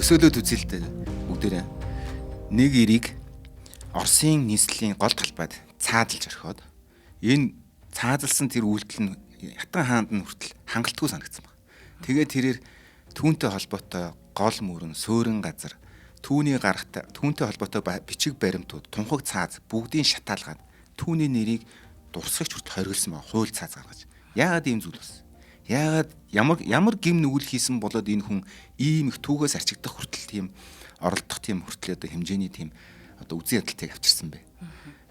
төсөөлөд үзэлтэй бүгдээрээ нэг эрийг Оросын нийслэлийн гол талбайд цаадалж орхиод энэ цаадалсан тэр үйлдэл нь Хятад хаанд нь хүртэл хангалтгүй санагдсан байна. Тэгээд тэрээр түүнтэй холбоотой гол мөрөн, сөөрөн газар, түүний гарахтай түүнтэй холбоотой бичиг баримтууд, тунхаг цааз бүгдийг шатаалгаад түүний нэрийг дурсагч хүртэл хоригдсан байна. Хууль цааз гаргаж. Яагаад ийм зүйл болсон? Яагаад ямар гим нүгэл хийсэн болоод энэ хүн ийм их түүгээс арчигдах хүртэл тийм оролдох тийм хүртэл одоо хэмжээний тийм одоо үзэн ядалтыг авчирсан бэ.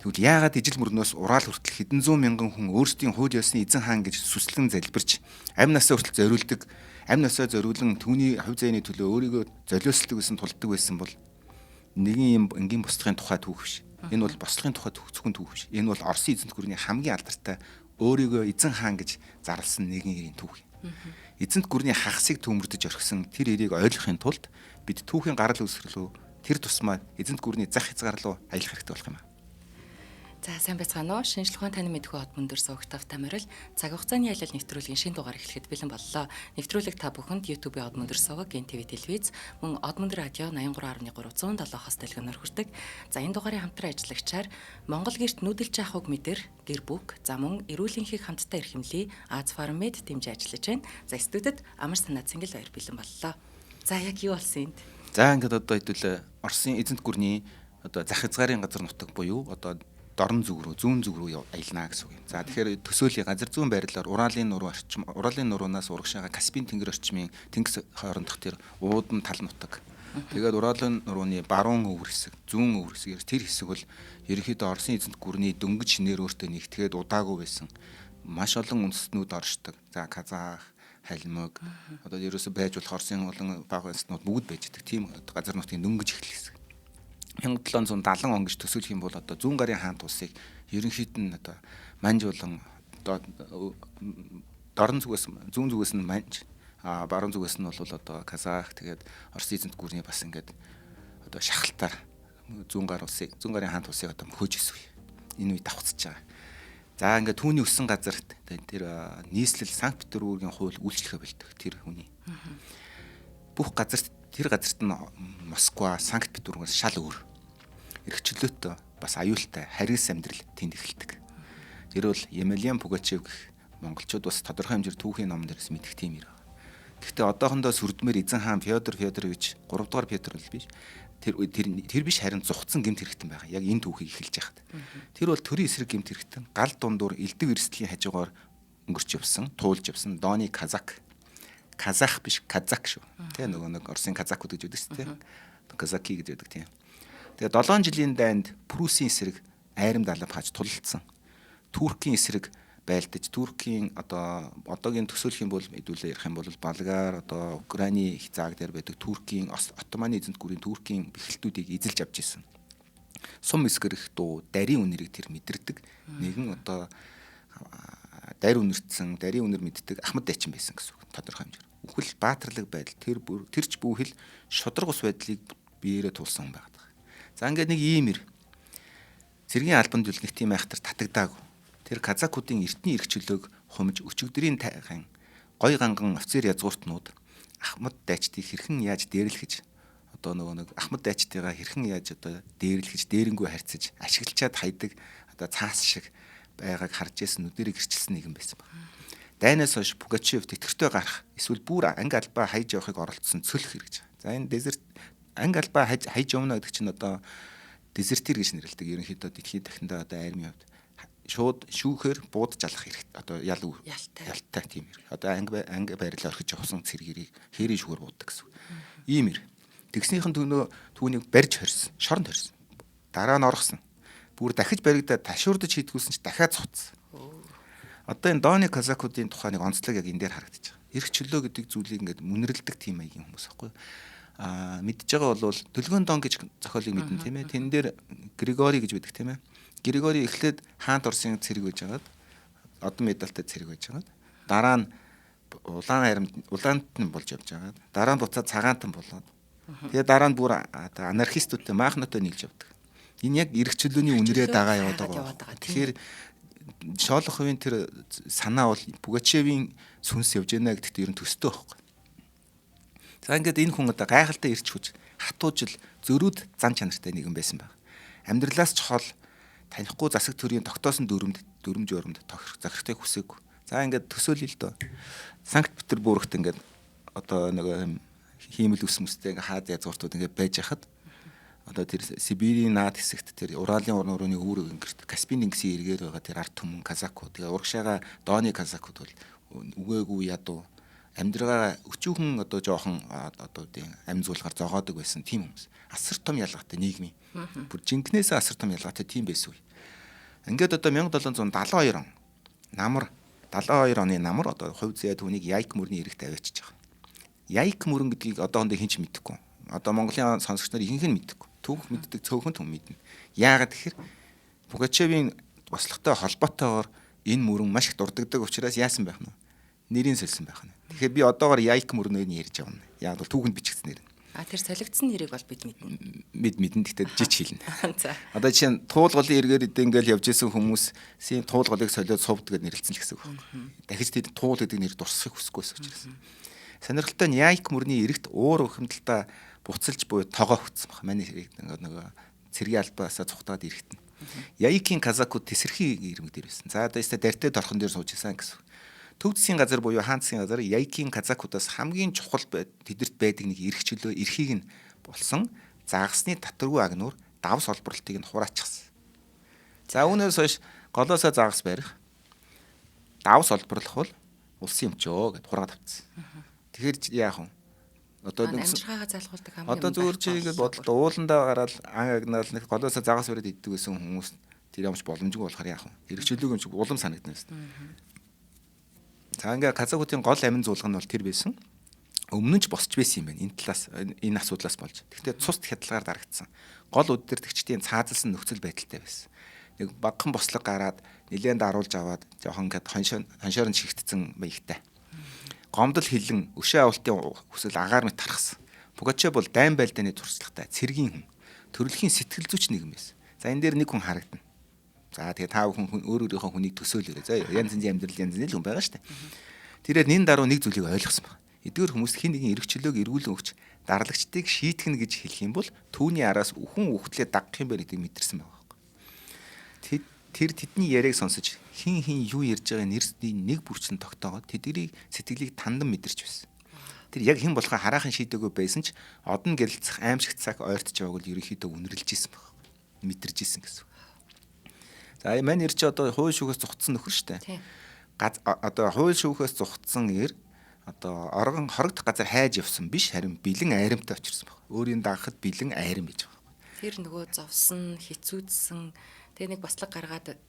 Тэгвэл яагаад ижил мөрнөөс ураал хүртэл хэдэн зуун мянган хүн өөрсдийн хууль ёсны эзэн хаан гэж сүслэн залбирч амь насаа хүртэл зориулдаг, амь насаа зориулан түүний хувь заяаны төлөө өөрийгөө золиослдог гэсэн тулдаг байсан бол нэгэн юм энгийн босдохын тухай түүх биш. Энэ бол босдохын тухай зөвхөн түүх биш. Энэ бол Оросын эзэнт гүрний хамгийн алдартай өөрийгөө эзэн хаан гэж зарласан нэгэн эрийн түүх юм. Эзэнт гүрний хагасыг төмөрдөж орхисон тэр эрийг ойлгохын тулд бид түүхийн гарал үүсгэлөө тэр тусмаа эзэнт гүрний зах хязгаарлуу аялах хэрэгтэй болох юм аа. За сайн байцгаана уу. Шинжлэх ухааны таны мэдхүй хот мөндөр суугч тавтай морил цаг хугацааны аялал нэвтрүүлгийн шинэ дугаар эхлэхэд бэлэн боллоо. Нэвтрүүлэг та бүхэнд YouTube-ийн хот мөндөр сууг, ГНТV телевиз, мөн хот мөндөр радио 83.3 107 хос дэлгэнээр хүрдэг. За энэ дугаарыг хамтран ажиллагчаар Монгол гэрт нүүдэлж авахыг мэдэр, гэр бүк, за мөн эрүүл энхийг хамтдаа эрхэмлэе, Аз фармед дэмжиж ажиллаж байна. За студид Амар Санаад Цэнгэл баяр бэлэн боллоо. За яг юу болсон энд? За ингээд одоо хэдүүл Оросын эзэнт гүрний одоо зах хязгаарын газар нутаг буюу одоо дорн зүг рүү, зүүн зүг рүү аялнаа гэсэн үг юм. За тэгэхээр төсөөллийн газар зүүн байрлалаар Уралын нуруунаас урагшаага Каспийн тэнгэр орчмын тэнгис хоорондох тэр уудам тал нутаг. Тэгээд Уралын нурууны баруун өвөр хэсэг, зүүн өвөр хэсэг тэр хэсэг бол ерөнхийдөө Оросын эзэнт гүрний дөнгөж шинээр өөртөө нэгтгэхэд удаагүй байсан. Маш олон үндэстнүүд оршдог. За Казах, Халимаг одоо ерөөсөй байж болох Оросын олон бага үндэстнүүд бүгд байж байгаа. Тийм газар нутгийн дөнгөж эхлэх хэсэг. 1770 он гэж төсөөлөх юм бол одоо зүүн гарын хаант улсыг ерөнхийд нь одоо манж болон одоо дорн зүгээс зүүн зүгээс нь манж баруун зүгээс нь бол одоо Казах тэгээд Оросын эзэнт гүрний бас ингээд одоо шахалтаар зүүн гарын хаант улсыг одоо хөөж өсвэ. Энэ үе давхцаж байгаа. За ингээд түүний өссөн газарт тэр нийслэл Санкт Петербургийн хууль үйлчлэхэ бэлдэх тэр хүний. Бүх газарт тэр газарт нь Москва, Санкт Петербургоос шал өөр. Эрхчлөөтэй бас аюултай харгас амьдрал тэнд эхэлдэг. Тэр бол Емельян Пугачев гэх монголчууд бас тодорхой хэмжээр түүхийн номон дээрээс мэдэх тийм юм. Гэхдээ одоохондоо сүрдмээр эзэн хаан Фёдор Фёдорович 3 дугаар Петр л биш. Тэр биш харин зугцсан гэмт хэрэгтэн байгаа. Яг энэ түүхийг эхэлж яхад. Тэр бол төрийн эсрэг гэмт хэрэгтэн гал дундуур элдв эрсдлийн хажуугаар өнгөрч явсан, туулж явсан Дони Казак. Казах биш Казак шүү. Тэ нөгөө нэг Оросын казакууд гэж үүдэг тийм. Казаки гэж үүдэг тийм. Тэгээ 7 жилийн дайнд Прусийн эсрэг айрам далав хаж тулалдсан. Туркийн эсрэг байлдаж Туркийн одоогийн төсөөлөх юм бол хэдүүлээ ярих юм бол Болгар одоо Украины их зааг дээр байдаг Туркийн Отtomаны эзэнт гүрийн Туркийн бэхэлтүүдийг эзэлж авч ирсэн. Сум эсгэрэх дуу, дарийн үнэрийг тэр мэдэрдэг. Нэгэн одоо дарь үнэртсэн, дарийн үнэр мэддэг Ахмад Дайчин байсан гэсэн үг. Тодорхой хэмжээр. Үхэл баатарлаг байдал тэрч бүхэл шудраг ус байдлыг биеэрээ тулсан байдаг. За ингээд нэг ийм цэргийн албанд үл нэг тийм айхтар татагдаагүй. Тэр казакуудын эртний эрхчлөөг хумж өчигдрийн тайхан гой ганган офицер язгууртнууд Ахмад Дайчдыг хэрхэн яаж дээрлэхэж одоо нэг Ахмад Дайчдыгаа хэрхэн яаж одоо дээрлэхэж дээрэнгүү харьцаж ашиглачаад хайдаг одоо цаас шиг байгааг харж ирсэн нүдэрийг гэрчилсэн нэгэн байсан байна. Дайнаас хойш Пугачев тэтгэртэй гарах эсвэл бүр анги албаа хайж явахыг оролдсон цөлх хэрэгж. За энэ дезерт анги албаа хайж явна гэдэг чинь одоо дезертир гэж нэрлэдэг. Ерөнхийдөө дэлхийн дахиндаа одоо армийн хувьд шууд шүүхээр буудаж алах хэрэгтэй. Одоо ялтай тийм хэрэг. Одоо анги байрлал орхиж явсан цэргэрийг хээрийн шүүгээр буудаг гэсэн. Ийм хэрэг. Тэгснийхэн түүнийг барьж хорьсон, шоронд хорьсон. Дараа нь оргосон. Бүр дахиж баригдаад ташуурдаж хийдгүүлсэн чи дахиад цуцсан. Одоо энэ Дони казакуудын тухай нэг онцлог яг энэ дээр харагдаж байгаа. Эрх чөлөө гэдэг зүйлийг ингээд мөнөрлөдөг тийм маягийн хүмүүс аахгүй. Мэдж байгаа бол Төлгөөн Дон гэж зохиолыг мэднэ тийм ээ. Тэн дээр Григори гэж байдаг тийм ээ. Григори эхлээд хаант Оросын цэрэг байж байгаад одон медальтай цэрэг байж байгаад дараа нь улаант нь болж явж байгаад дараа нь буцаад цагаантан болоод тэгээ дараа нь бүр анархистуудтай маахнатай нийлж явдаг. Энэ яг эрх чөлөөний үнэрээ дагаа яваад байгаа. Тэгэхээр Шолоховын тэр санаа бол Пугачевийн сүнс явж байна гэдэгт ер нь төстэй байхгүй. За ингээд энэ хүн одоо гайхалтай ирч хүч хатуужил зөрүүд зан чанартай нэгэн байсан баг. Амьдралаас чухал танихгүй засаг төрийн тогтоосон дүрмж өрөмд захирахтай хүсээгүй. За ингээд төсөөлөл л доо. Санкт Петербургт ингээд одоо нэг хиймэл ус мөстэй ингээд хаад язгууртууд ингээд байж хахад одоо тэр Сибирийн наад хэсэгт тэр Уралын урны үүрэг ингээд Каспийн тэнгисийн эргээр байгаа тэр ард түмэн казакууд тэгээ урагшаага дооны казакууд бол үгээгүй ядуу амьдраа өчүүхэн одоо жоохон одоо тийм амьзуулгаар зогоодог байсан тийм хүмүүс. Асар том ялгаатай нийгмийн. Бүр жинкнээс асар том ялгаатай тийм байсан үе. Ингээд одоо 1772 он намар 72 оны намар одоо хувь заяа түүнийг Яйк мөрний эрэгт аваачиж байгаа. Яйк мөрөн гэдгийг одоохондоо хэн ч мэдэхгүй. Одоо Монголын сонсогч нар ихэнх нь мэдэхгүй. Түүх мэддэг цөөхөн хүн мэднэ. Яагаад гэхээр Пугачевийн бослоготой холбоотойгоор энэ мөрөн маш их дурддагдаг учраас яасан байх нь? Нэрийн сэлсэн байх нь. Тэгэхээр би одоогоор Яйк мөрнөөний ярьж байгаа юм. Яг бол түүхэнд бичигдсэн нэр. Тэр солигдсон нэрийг бол бид мэднэ. Мэднэ гэхдээ жиж хэлнэ. За. Одоо жишээ нь туулгалын эргээр ингээл явж исэн хүмүүсийн туулгалыг солиод сувд гэдээ нэрлэлсэн л гэсэн үг байна. Дахиж тэр туул гэдэг нэр дурсахыг хүсэхгүйсэн учраас. Сонирхолтой нь Яйк мөрний эрэгт уур ухамдалтаа буцалж буй тогоо хөтсөн баг. Манай нэг цэргийн албаасаа цухтаад эрэхтэн. Яйкийн казакууд тесэрхий ирмэг дээр байсан. За одоо ястаа дартай торхон дээр сууж исэн гэсэн. Төв засгийн газар буюу хаан засгийн газар Яйкийн казакуудаас хамгийн чухал тэдэрт байдаг нэг эрх чөлөө эрхийг нь болсон загасны татваргүй агнуур давс олборлтыг нь хураачихсан. За үүнээс хойш голоосоо загас барих давс олборлох бол улсын өмчөө гэд хураад авцсан. Тэгэхээр яах вэ? Одоо амжиргаагаа залгуулдаг хамгийн одоо зүгээр чи ингэж бодлоо ууландаа гараад агнаал нэг голоосоо загас бариад иддэг гэсэн хүмүүс тэр ямарч боломжгүй болохоор яах вэ? Эрх чөлөөг юм чи улам санагдана гэсэн. За ингээ казакуудын гол амин зуулга нь бол тэр байсан. Өмнө нь ч босч байсан юм байна. Энэ талаас энэ асуудлаас болж. Гэхдээ цус хядлагаар дарагдсан. Гол удирдагчдын цаазалсан нөхцөл байдалтай байсан. Нэг багхан бослог гараад нэлээд даруулж аваад жоохон ингээд хоншоор нь шигтсэн маягтай. Гомдол хилэн өшөө авалтын хүсэл агаар мэт тархсан. Пугачев бол дайн байлдааны туршлагатай цэргийн хүн. Төрөлхийн сэтгэл зүйч нэгэн байсан. За энэ дээр нэг хүн харагдана. За тэгээ та бүхэн өөрийнхөө хүнийг төсөөлөөрэй. За янз янзын амьдрал янз янзын хүн байгаа шүү дээ. Тэгээд нэн даруй нэг зүйлийг ойлгосон байна. Эдгээр хүмүүс хин нэгэн эрх чөлөөг эргүүлэн өгч дарлагчдыг шийтгэнэ гэж хэлэх юм бол түүний араас үхэн үхтлээ дагах юм байна гэдгийг мэдэрсэн байгаа байхгүй. Тэр тэдний яриаг сонсож хин юу ярьж байгааг нэрсний нэг бүрчлэн тогтоогоод тэдний сэтгэлийг тандан мэдэрч байсан. Тэр яг хэн болохоо хараахан шийдээгүй байсан ч одон гэрэлцэх аимшигт цаг ойртож байгааг л ерөнхийдөө үнэрлж исэн баг. Мэдэрж исэн гэсэн. За мань нэр чи одоо хууль шүүхээс зугтсан нөхөр штэ. Одоо хууль шүүхээс зугтсан ир одоо оргон хорогдох газар хайж явсан биш харин бэлэн айрамтай очирсан баг. Өөрийн дагахад бэлэн айрам гэж байгаа. Тэр нөгөө зовсон, хэцүүдсэн тэгээ нэг бослог гаргаад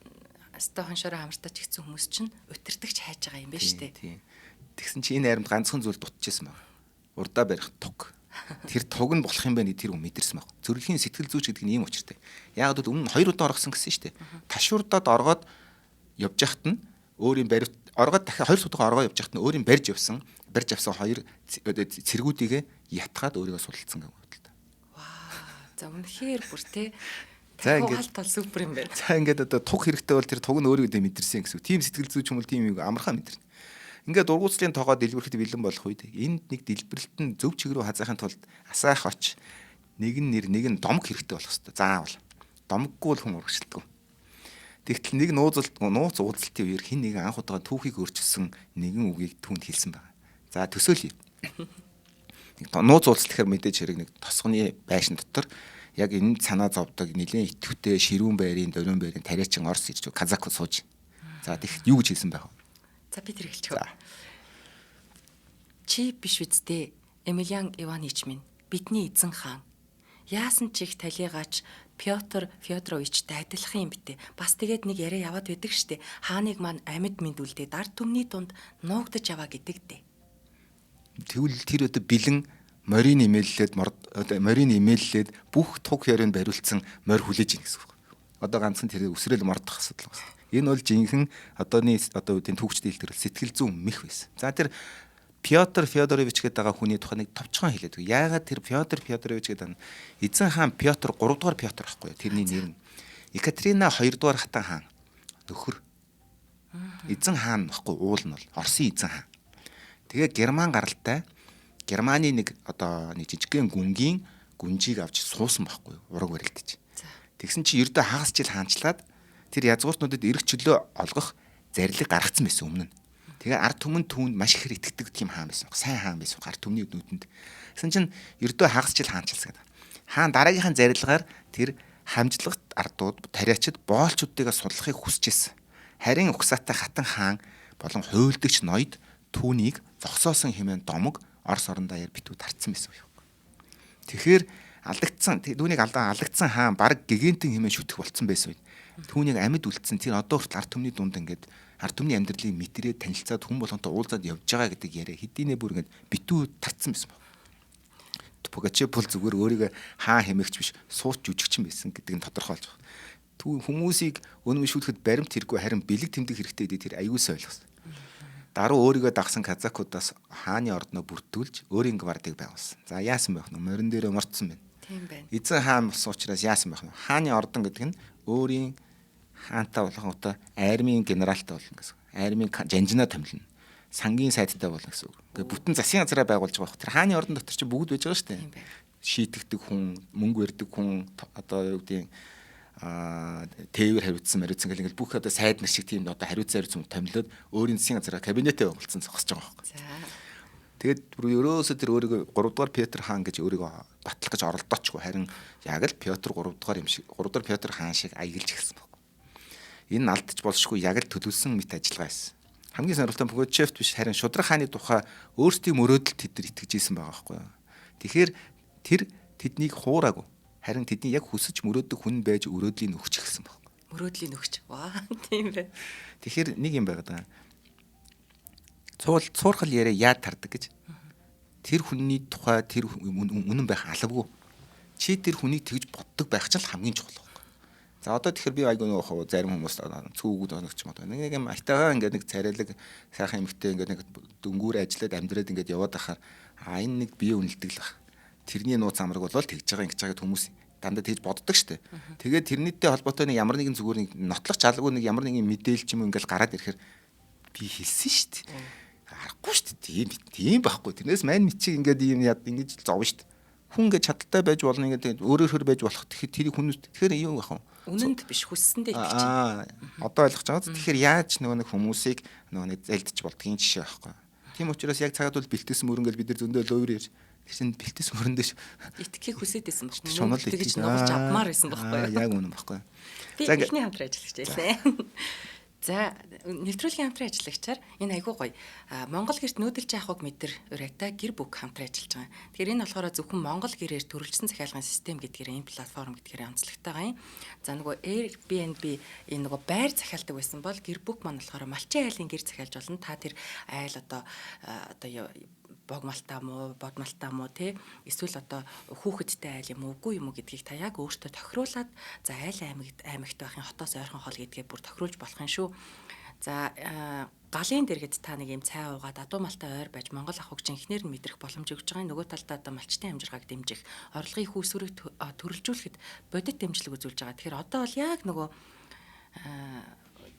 өстой хоншороо хамартаж гисэн хүмүүс чинь өтөртөгч хайж байгаа юм байна штэ. Тийм. Тэгсэн чи энэ айрамд ганцхан зүйл дутчихсан баг. Урдаа барих туг. Тэр туг нь болох юм байна тэр хүн мэдэрсэн баг. Зөрөлийн сэтгэл зүйч гэдэг нь ийм учиртай. Яг л өмнө 2 удаа оргосон гэсэн шүү дээ. Ташуурдаад оргоод явж яхад нь өөрийн барив оргоод дахиад 2 удаа оргоо явж яхад нь өөрийн барьж авсан 2 цэргүүдийгээ ятгаад өөрийгөө сулцсан гэх юм. Ваа. За үнэхээр бүр те. За ингээд тал супер юм байна. За ингээд одоо туг хэрэгтэй бол тэр туг нь өөрийгөө мэдэрсэн гэсэн. Тим сэтгэл зүйч юм бол тим юм амархан мэдэрнэ. Ингээд ургууцлын тоогоо дэлбэрэхэд бэлэн болох үед энд нэг дэлбэрэлт нь зөв чиг рүү хазаахын тулд асаах оч нэг нь нэр нэг нь домог хэрэгтэй болох хэвээр. Заавал. Домоггүй л хүн урагшилдаг. Тэгтэл нэг нууц уудалтын үеэр хин нэгэн анх удаага түүхийг өөрчилсөн нэгэн үгийг түүнд хэлсэн байна. За төсөөлье. Нууц уудалт гэхээр мэдээж хэрэг нэг тосгоны байшин дотор яг энэ санаа зовдөг нэлийн итгэвтэй ширүүн байрын дөрвөн байрын тариачин орс ирж казакууд сууж. За тэгт юу гэж хэлсэн байх вэ? За би тэр хэлчихв. Чи биш үсттэй Эмилиан Иванович минь бидний эзэн хаан. Яасан ч их талигаач Пётр Фёдоровичтэй адилах юм битээ. Бас тэгээд нэг яриа яваад байдаг штэ. Хааныг маань амьд мэндүүлдэ дар түмний дунд нуугдаж аваа гэдэг дээ. Тэгвэл тэр одоо бэлэн морин имэйллээд бүх туг яриг бариулсан морь хүлээж ийн гэсэн үг. Одоо ганцхан тэр өсрөл мордох асуудал байна. Энэ бол жинхэнэ одооний түүхчдийн хэлбэр сэтгэл зүйн мэх байсан. За тэр Пётр Фёдорович гэдэг байгаа хүний тухай нэг товчхон хэлээд үг. Яагаад тэр Пётр Фёдорович гэдэг нь эзэн хаан Пётр 3 дугаар Пётр байхгүй юу? Тэрний нэр нь Екатерина 2 дугаар хатан хаан нөхөр. Эзэн хаан байхгүй уул нь бол Оросын эзэн хаан. Тэгээ Герман гаралтай Германы нэг одоо нэг жижигхэн гүнгийн гүнжийг авч суусан байхгүй юу? Ураг барилдаж. Тэгсэн чи ердөө хагас жил хаанчлаад тэр язгууртнуудад эрэх чөлөө олгох зарлиг гаргацсан байсан өмнө нь. Тэгээ ард түмэн түүнд маш их итгэдэг тийм хаан байсан. Сайн хаан байсан. Ард түмний нүдэнд. Гэсэн чинь ердөө хагас жил хаанчилсан гэдэг. Хаан дараагийнхаа зарилгаар тэр хамжлагт ардууд тариачид боолчуудыг судлахыг хүсэж байсан. Харин угсаатай хатан хаан болон хуйлдагч ноёд түүнийг зогсоосон хэмээн домог Орос орон даяар битүү тарцсан байсан юм. Тэгэхээр алдагдсан түүнийг алдагдсан хаан баг гигантын хэмээн шүтэх болцсон байсан үед түүнийг амьд үлдсэн тэр одоо хүртэл ард түмний дунд ингээд ард түмний амьдралыг мэдрээд танилцаад хүн болгонтой уулзаад явж байгаа гэдэг яриа хэдийнэ бүр ингээд битүү тарцсан байсан байна. Пугачев бол зүгээр өөрийгөө хаан хэмээгч биш сууч жүжигчин байсан гэдэг нь тодорхойлж байна. Хүмүүсийг өнөмшүүлэхэд баримт хэрэггүй харин бэлэг тэмдэг хэрэгтэй гэдэг тэр аюулсаа ойлгосон. Даруу өөрийгөө дагсан казакуудаас хааны ордноо бүртгүүлж өөрийн гвардыг байгуулсан. За яасан байх нь морин дээр морцсон байна. Тийм байна. Эзэн хаан болсон учраас яасан байх нь хааны ордон гэдэг нь өөрийн хаантай болгонготой армийн генералтай болно гэсэн. Армийн жанжинаа томилно. Сангийн сайдтай болно гэсэн үг. Ингээ бүтэн засгийн газараа байгуулж байгаа хэрэг. Тэр хааны ордон дотор чи бүгд байж байгаа шүү дээ. Шийтгдэг хүн, мөнгө өрдөг хүн, одоо юу гэдэг тээвэр хариуцсан ингээл бүх одоо сайд нар шиг тийм одоо хариуцсан томилоод өөрийн засгийн газараа кабинетээ байгуулсан зогсож байгаа байхгүй. Тэгээд ерөөсөө тэр өөрийгөө 3 дугаар Петр хаан гэж өөрийгөө батлах гэж оролдоочгүй харин яг л Петр 3 дугаар юм шиг 3 дугаар Петр хаан шиг аялж эхэлсэн байхгүй. Энэ нь алдаж болшгүй яг л төлөвлөсөн мэт ажиллагаа байсан. Хамгийн сонирхолтой нь Пугачевт биш харин Шудраг хааны тухай өөрсдийн мөрөөдөлд тэд нар итгэж ийсэн байгаа байхгүй. Тэгэхээр тэр тэднийг хуураагүй. Харин тэдний яг хүсэж мөрөөддөг хүн байж өрөөдлийн өгч эхэлсэн баг. Мөрөөдлийн өгч. Ваа, тийм бай. Тэгэхээр нэг юм байгаад байгаа. Цуурхал яриа яад тардаг гэж. Тэр хүний тухай тэр үнэн байх алавгүй. Чи тэр хүнийг тэгж боддог байх ч хамгийн чухал баг. За одоо тэгэхээр би айгүй нөгөө зарим хүмүүс цүүгүүд оногч мод. Нэг юм айтайгаа ингээд нэг царайлаг сайхан эмэгтэй ингээд нэг дөнгүүр ажиллаад амьдраад ингээд яваад ахаар энэ нэг бие үнэлдэг л баг. Тэрний нууц амраг болол тэгж байгаа ингэж байгаа хүмүүс дандаа тэгж боддог штэ. Тэгээд тэрнийтэй холбоотой нэг ямар нэгэн зүгээр нэг нотлох жалгүй нэг ямар нэгэн мэдээлэл юм ингээл гараад ирэхээр би хэлсэн штэ. Арахгүй штэ. Тийм байхгүй. Тэрнээс мань мичиг ингээд юм яд ингэж зовно штэ. Хүн ингээд чадaltaй байж болно ингээд өөрөөр байж болох. Тэгэхээр тэрийг хүмүүс тэгэхээр юу байх вэ? Үнэнд биш хүссэндээ итгэж. Одоо ойлгож байгаа. Тэгэхээр яаж нөгөө нэг хүмүүсийг нөгөө нэг зэлдэж болдгийн жишээ байхгүй. Тийм учраас яг цагаад бол бэлтгэсэн мөрөнгөл бид нар зөндөө ловер ярьж тийм бэлтгэсэн мөрөндөө итгэхийг хүсэдсэн байхгүй. Шунал тэгж нугарч авмаар байсан байхгүй. Яг үнэн байхгүй. Би ихний хамтран ажиллагч байсан. За нэвтрүүлгийн хамтран ажиллагчаар энэ айгуу гоё. Монгол гэрт нүүдэлж яахыг мэдэр урайтай гэр бүг хамтран ажиллаж байгаа. Тэгэхээр энэ болохоор зөвхөн Монгол гэрээр төрөлжсөн захиалгын систем гэдгээр энэ платформ гэдгээр онцлогтой юм. За нөгөө Airbnb энэ нөгөө байр захиалдаг байсан бол гэр бүг маань болохоор малчин айлын гэр захиалж болно. Та тэр айл одоо богмалтаа мó, бодмалтаа мó те эсвэл одоо хүүхэдтэй айл юм уугүй юм уу гэдгийг та яг өөртөө тохируулаад за айл аймагт байхын хотоос ойрхон хол гэдгээ бүр тохируулж болох юм шүү. За галын дэргэд та нэг юм цай уугаад адуу малтай ойр байж Монгол ах хөгжин ихнэр нь мэдрэх боломж өгч байгаа. Нөгөө талдаа одоо малчтын амжиргааг дэмжих, орлогын хүүсвэрийг төрөлжүүлэхэд бодит дэмжлэг үзүүлж байгаа. Тэгэхээр одоо бол яг нөгөө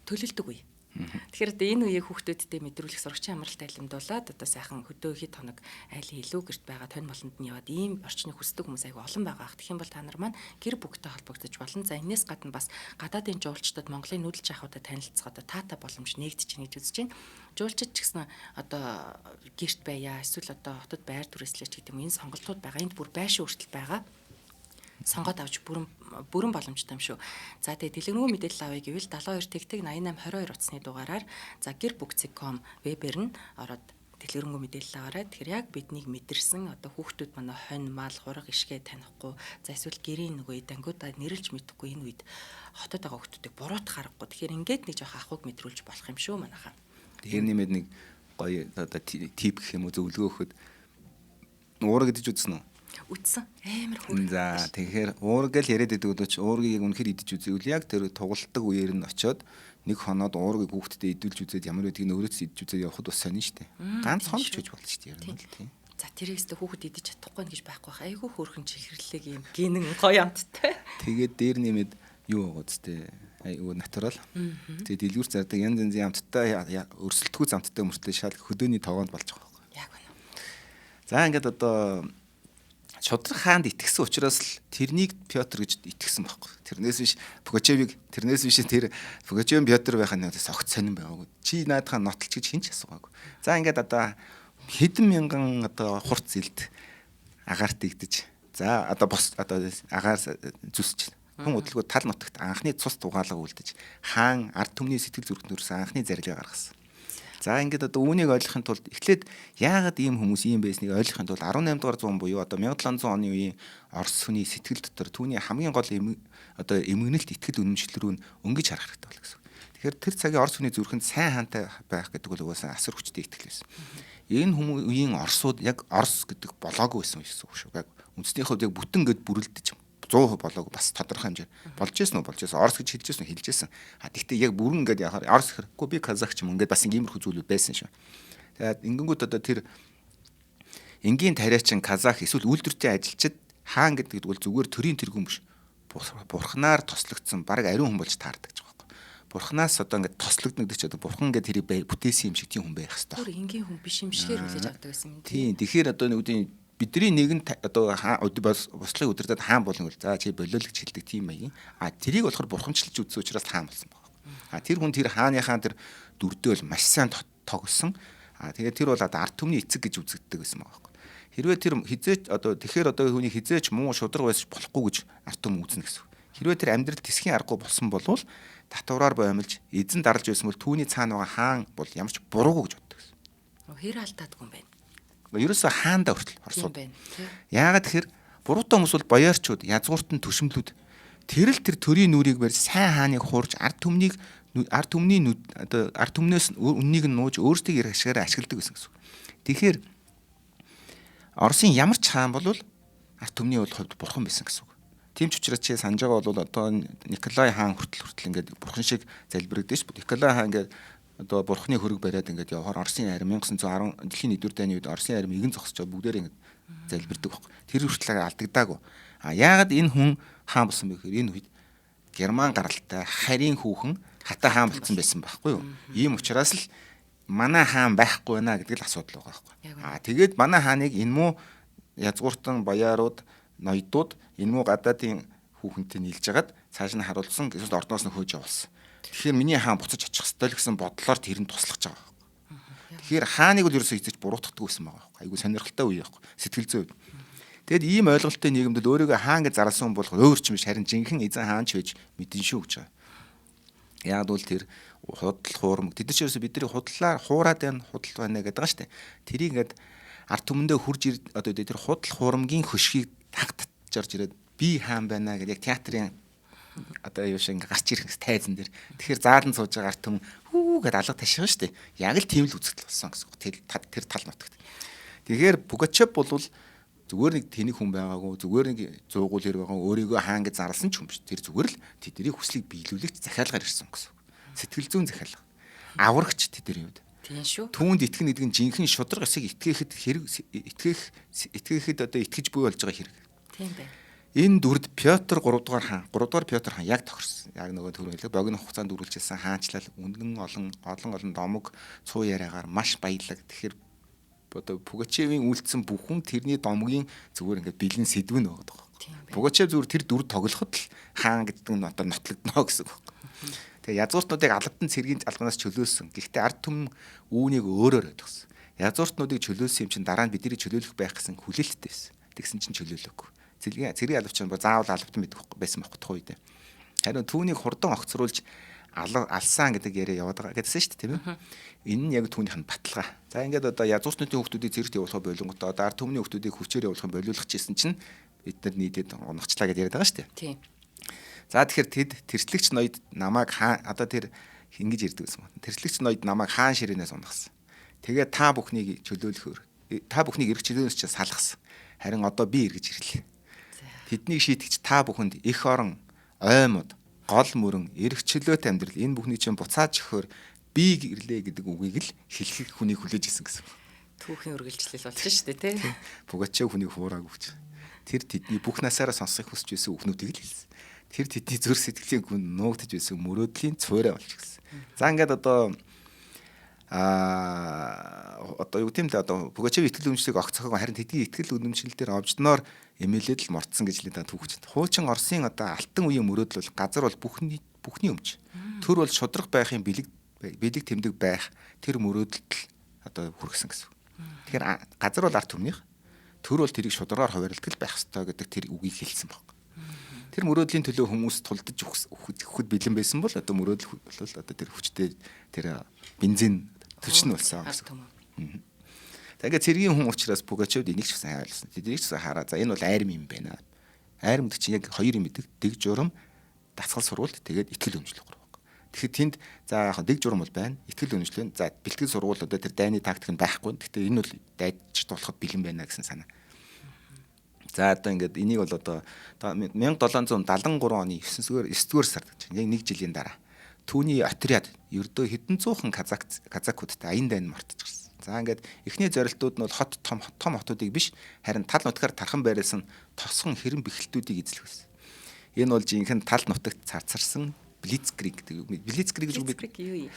төлөлдөг үе. Тэгэхээр энэ үеийг хүүхдүүдтэй мэдрүүлэх сурагчийн амралт айлмдуулаад одоо сайхан хөдөө хэд хоног айлын илүү гэрт байгаа тань болонд нь яваад ийм орчныг хүсдэг хүмүүс айгүй олон байгаа. Тэгэх юм бол та нар маань гэр бүгтэй холбогдож болно. За энэс гадна бас гадаадын жуулчдад Монголын нүүдэлж яахуудад танилцах одоо таатай боломж нэгдэж байна гэж үзэж байна. Жуулчид ч гэсэн одоо гэрт байя эсвэл одоо хотод байр түрээслэж гэдэг юм энэ сонголтууд байгаа. Энд бүр байшин хүртэл байгаа. Сонгоод авч бүрэн боломжтой юм шүү. За тэгээ дэлгэрэнгүй мэдээлэл авъя гэвэл 72 тэгтэг 88 22 утасны дугаараар за гэр бүг.com вебээр нь ороод дэлгэрэнгүй мэдээлэл аваарай. Тэгэхээр яг биднийг мэдэрсэн одоо хүүхдүүд манай хонь мал хураг ишгээ танихгүй за эсвэл гэрийн нөгөө дангуудаа нэрлж мэдэхгүй энэ үед хотод байгаа хүүхдүүдийг буруутах аргагүй. Тэгэхээр ингээд нэг жоох ахуйг мэдрүүлж болох юм шүү манайхаа. Тэр нэмээд нэг гоё одоо тип гэх юм уу зөвлөгөө өгөхөд уурга гэж үзсэн үү? Үтсэн амар хүрээ. За тэгэхээр уурга л яриад байдаг удаач уургийг яг үнэхээр идэж үзвэл яг тэр тугалдаг үеэр нь очиод нэг хоноод уургийг хүүхдэд идүүлж үзээд ямар байдгийг өөрөөс идэж үзээд явахд бас сонин штэ. Ганц хон ч гэж болно штэ ер нь л тийм. За тэрээс хүүхэд идэж чадахгүй гэж байхгүй байх. Айгүй хөөрхөн чихэрлэг юм гинэн гоё амттай. Тэгээд дээр нэмээд юу байгаа зү айгүй натурал. Тэгээд дэлгүүр зардаг янз янзын амттай өрсөлдөхүй амттай мөртлөө шал хөдөөний тоогоонд болж байгаа. Яг үнэ. За ингээд одоо Шудраг хаанд итгэсэн учраас л тэрнийг Пётр гэж итгэсэн байхгүй. Тэрнээс биш Пугачевыг тэр Пугачев Пётр байхын нөөцөөс огт сонирн байгаагүй. Чи наадхаа нотолч гэж хинч асуугаагүй. За ингээд одоо хэдэн мянган одоо хурц зэлд агаарт игдэж. За одоо бос одоо агаар зүсч. Хүн удалгүй тал нутагт анхны цус дугаалга үлдэж хаан ард түмний сэтгэл зүрхэнд өрсөн анхны зарилгаа гаргасан. За ингээд одоо үүнийг ойлгохын тулд эхлээд яагаад ийм хүмүүс ийм байсныг ойлгохын тулд 18 дугаар зуун буюу одоо 1700 оны үеийн Орос хүний сэтгэл дотор түүний хамгийн гол одоо эмгэнэлт итгэл үнэмшил рүү өнгөж харах хэрэгтэй бол гэсэн. Тэгэхээр тэр цагийн Орос хүний зүрхэнд сайн хаантай байх гэдэг бол угаасаа асар хүчтэй итгэл байсан. Энэ үеийн Оросууд яг Орос гэдэг болоогүй байсан гэсэн үг шүү. Яг үндснийхөө яг бүтэн гэд бүрэлдэж 100% болоог бас тодорхой хэмжээр болж ирсэн үү болж ирсэн. Орос гэж хэлж ирсэн. Гэхдээ яг бүрэн ингээд яхаар Орос гэхгүй би казахч юм ингээд бас иймэрхүү зүйлүүд байсан шүү. Тэгээд ингэнгүүт одоо тэр энгийн тариачин казах эсвэл үйлдвэртэй ажилчид хаан гэдэг бол зүгээр төрийн тэргүүн биш. Бурхнаар тослогдсон баг ариун хүн болж таардаг гэж байгаа байхгүй. Бурхнаас одоо ингээд тослогдно гэдэг чинь одоо бурхан ингээд тэрийг бүтээсэн юм шиг тийм хүн байх хэвээр. Тэр энгийн хүн биш юм шигээр хүлээж авдаг гэсэн юм. Тийм. Тэгэхээр одоо нүгдийн бидний нэгэн одоо бослогын өдөртөд хаан болно гэвэл за чи болиолагч хэлдэг тийм маягийн тэрийг болохоор бурхамчлж үзсэн учраас хаан болсон байна. Тэр хүн тэр хааныхаа тэр дүрдээ бол маш сайн тогсон. Тэгээд тэр бол одоо ард түмний эцэг гэж үзэгддэг байсан байгаа байхгүй. Хэрвээ тэр хизээч одоо тэгэхээр одоо хүний хизээч муу шудраг байсан болохгүй гэж ард түм үзнэ гэсэн. Хэрвээ тэр амьдрал тэсхийн аргагүй болсон бол татвараар боомлж эзэн дарлж байсан бол түүний цаана байгаа хаан бол ямар ч буруугүй гэж боддог гэсэн. Хэр алдаадгүй юм байна. Ерөөсөө хаандаа хүртэл Оросууд. Яагаад тэгэхээр буруутай хүмүүс бол боёорчууд, язгууртан төшмлүүд тэр төрийн нүрийг барь сайн хааныг хуурж ард түмний одоо ард түмнээс үннийг нь нууж өөрсдийг ярих ашигаараа ашигладаг гэсэн үг. Тэгэхээр Оросын ямар ч хаан бол ард түмний хувьд бурхан байсан гэсэн үг. Тийм ч учраас чи санаж байгаа бол одоо Николай хаан хүртэл ингээд бурхан шиг залбирэгдэж шүү. Николай хаан ингээд одоо бурхны хөрөг бариад ингээд явахаар Оросын арим 1910 дэлхийн 1-р дайны үед Оросын арим игэн зогсож бүгдээр ингээд залбирдаг байхгүй. Тэр хүртэл алдагдаагүй. Яагаад энэ хүн хаан болсон бэ гэхээр энэ үед Герман гаралтай харийн хүүхэн хата хаан болсон байсан байхгүй юу? Ийм учраас л манай хаан байхгүй байна гэдэг л асуудал байгаа байхгүй. Тэгээд манай хааныг энэ муу язгууртан боярууд, ноёдууд энэ муу гадаадын хүүхэнтэй нийлж хагаад цааш нь харуулсан гэсэн ордноос нь хөөж явуулсан. Тэгэхээр миний хаан буцаж очих ёстой л гэсэн бодлоор тэр нь туслах байгаа байхгүй. Тэгэхээр хааныг бол ерөөсөө эзэж буруутгадаг байсан байгаа байхгүй. Айгу сонирхолтой үе байхгүй. Сэтгэл зүйн үед. Тэгэд ийм ойлголттой нийгэмд өөрийгөө хаан гэж зарласан хүн бол өөр ч юм биш харин жинхэнэ эзэн хаан ч байж мэдэн шүү гэж байгаа. Яг бол тэр худал хуурмаг тэд ч ерөөсөө бидний худлаар хуураад байна худал байна гэдэг байгаа шүү дээ. Тэрийг ингээд ард түмэндээ хурж одоо тэр худал хуурмгийн хөшгийг тагтарч ирээд би хаан байна гэдэг яг театрын одоо юу шиг гарч ирэх тайзан дээр. Тэгэхээр заалан сууж байгаа ард түмэн хүү гэдээ алга таших шүү дээ. Яг л тийм л үзэгдэл болсон гэсэн. Тэр тал нутагт. Тэгэхээр Пугачев бол зүгээр нэг тэнэг хүн байгаагүй, зүгээр нэг зуугуул хэрэг байгаа өөрийгөө хаан гэж зарласан ч юм биш. Тэр зүгээр л тэдний хүслийг биелүүлэгч захиалгаар ирсэн гэсэн. Сэтгэл зүйн захиалга. Аврагч тэдний үед. Тийм шүү. Түүнд итгэх нэгэн жинхэнэ шудраг эсийг итгэхэд одоо итгэж буй болж байгаа хэрэг. Тийм байна. Энэ дүрд Пётр 3 дугаар Пётр хаан яг тохирсон. Яг нөгөө түрүү хэлээ богино хугацаанд үргэлжилсэн хаанчлал үндгэн олон домог цуу яриагаар маш баялаг. Тэгэхээр одоо Пугачевийн үйлдэлсэн бүхэн тэрний домгийн зүгээр ингээд бэлэн сэдв нь байгаа байхгүй. Пугачев зүгээр тэр дүр тоглоход л хаан гэдэг нь одоо нотлогдно гэсэн үг байхгүй. Тэгээ язгууртнуудыг албан цэргийн албанаас чөлөөлсөн. Гэхдээ ард түмэн үүнийг өөрөөр ойлгосон. Язгууртнуудыг чөлөөлсөн юм чинь дараа нь бидний чөлөөлөх байх гэсэн хүлээлттэй байсан. Тэгсэн чинь чөлөөлөөгүй. Цэргийн албач нь заавал албатан мэдэх байсан байхгүй тухай үед. Харин түүнийг хурдан огцруулж алсан гэдэг яриа яваад байгаа гэдсэн шүү дээ тийм ээ. Энэ нь яг түүнийх нь баталгаа. За ингээд одоо язгууртнуудын хүмүүсийг зэрэгт явуулах болонготой одоо ард түмний хүмүүсийг хүчээр явуулах болиулах гэсэн чинь бид нар нийтэд унагчлаа гэдээ яриад байгаа шүү дээ. Тийм. За тэгэхээр тэрслэгч ноёд намайг одоо тэр ингэж ирдэг гэсэн юм. Тэрслэгч ноёд намайг хаан ширээнээс унгасан. Тэгээд та бүхнийг эргэж чөлөөнөөс ч салгасан. Харин одоо би эргэж ирлээ. Тэднийг шийтгэж та бүхэнд их орон, оймод, гол мөрөн, эрх чөлөөт амьдрал энэ бүхний чинь буцааж өгөхөөр би ирлээ гэдэг үгийг л хэлэх хүнийг хүлээж исэн гэсэн. Түүхийн үргэлжлэл болж шүү дээ тий. Пугачев хүнийг хуураагүй гэж. Тэр тэдний бүх насаараа сонсохыг хүсэж байсан үгнүүдийг л хэлсэн. Тэр тэдний зүр сэтгэлийн гүн нуугдж байсан мөрөөдлийн цуурай болж гисэн. За ингээд одоо Одоо юу гэм л одоо Пугачевын итгэл үнэмшлийг огт цохог харин тэдний итгэл үнэмшил дээр овждноор эмээлээд л морцсон гэж л түүхчинд. Хуучин Оросын одоо алтан үеийн мөрөөдөл бол газар бол бүхний өмч. Төр бол шудраг байхын бэлэг тэмдэг байх тэр мөрөөдөлд одоо хүргэсэн гэсэн. Тэгэхээр газар бол арт түмнийх, төр бол тэрийг шударгаар хуваарлтал байх ёстой гэдэг тэр үгийг хэлсэн баг. Тэр мөрөөдлийн төлөө хүмүүс тулдаж өгөхөд бэлэн байсан бол одоо мөрөөдөл бол одоо тэр хүчтэй тэр бензин төчн болсон гэсэн. Тэгээд цэргийн хүн учраас Пугачевд энийг ч гэсэн хайрласан. Тэднийг ч гэсэн хараа. За энэ бол айрам юм байна. Айрамд чинь яг хоёр юм идэг. Дэг журам, дасгал сургуульд тэгээд итгэл үнэмшлэх гурав. Тэгэхээр тэнд за яг дэг журам бол байна. Итгэл үнэмшлэн за бэлтгэл сургууль одоо тэр дайны тактик нь байхгүй. Гэхдээ энэ бол дайдчд болоход бэлэн байна гэсэн санаа. За одоо ингээд энийг бол одоо 1773 оны 9-р сард яг 1 жилийн дараа түүний отряд ердөө хэдэн зуухан казакуудтай аян дайн мартчихсан. За ингээд эхний зорилтууд нь бол том хотуудыг биш харин тал нутгаар тархан байрласан тосгон хэрэм бэхэлтүүдийг эзлэх байсан. Энэ бол жинхэнэ тал нутагт царцарсан Блицкриг гэдэг. Блицкриг гэж юу юм?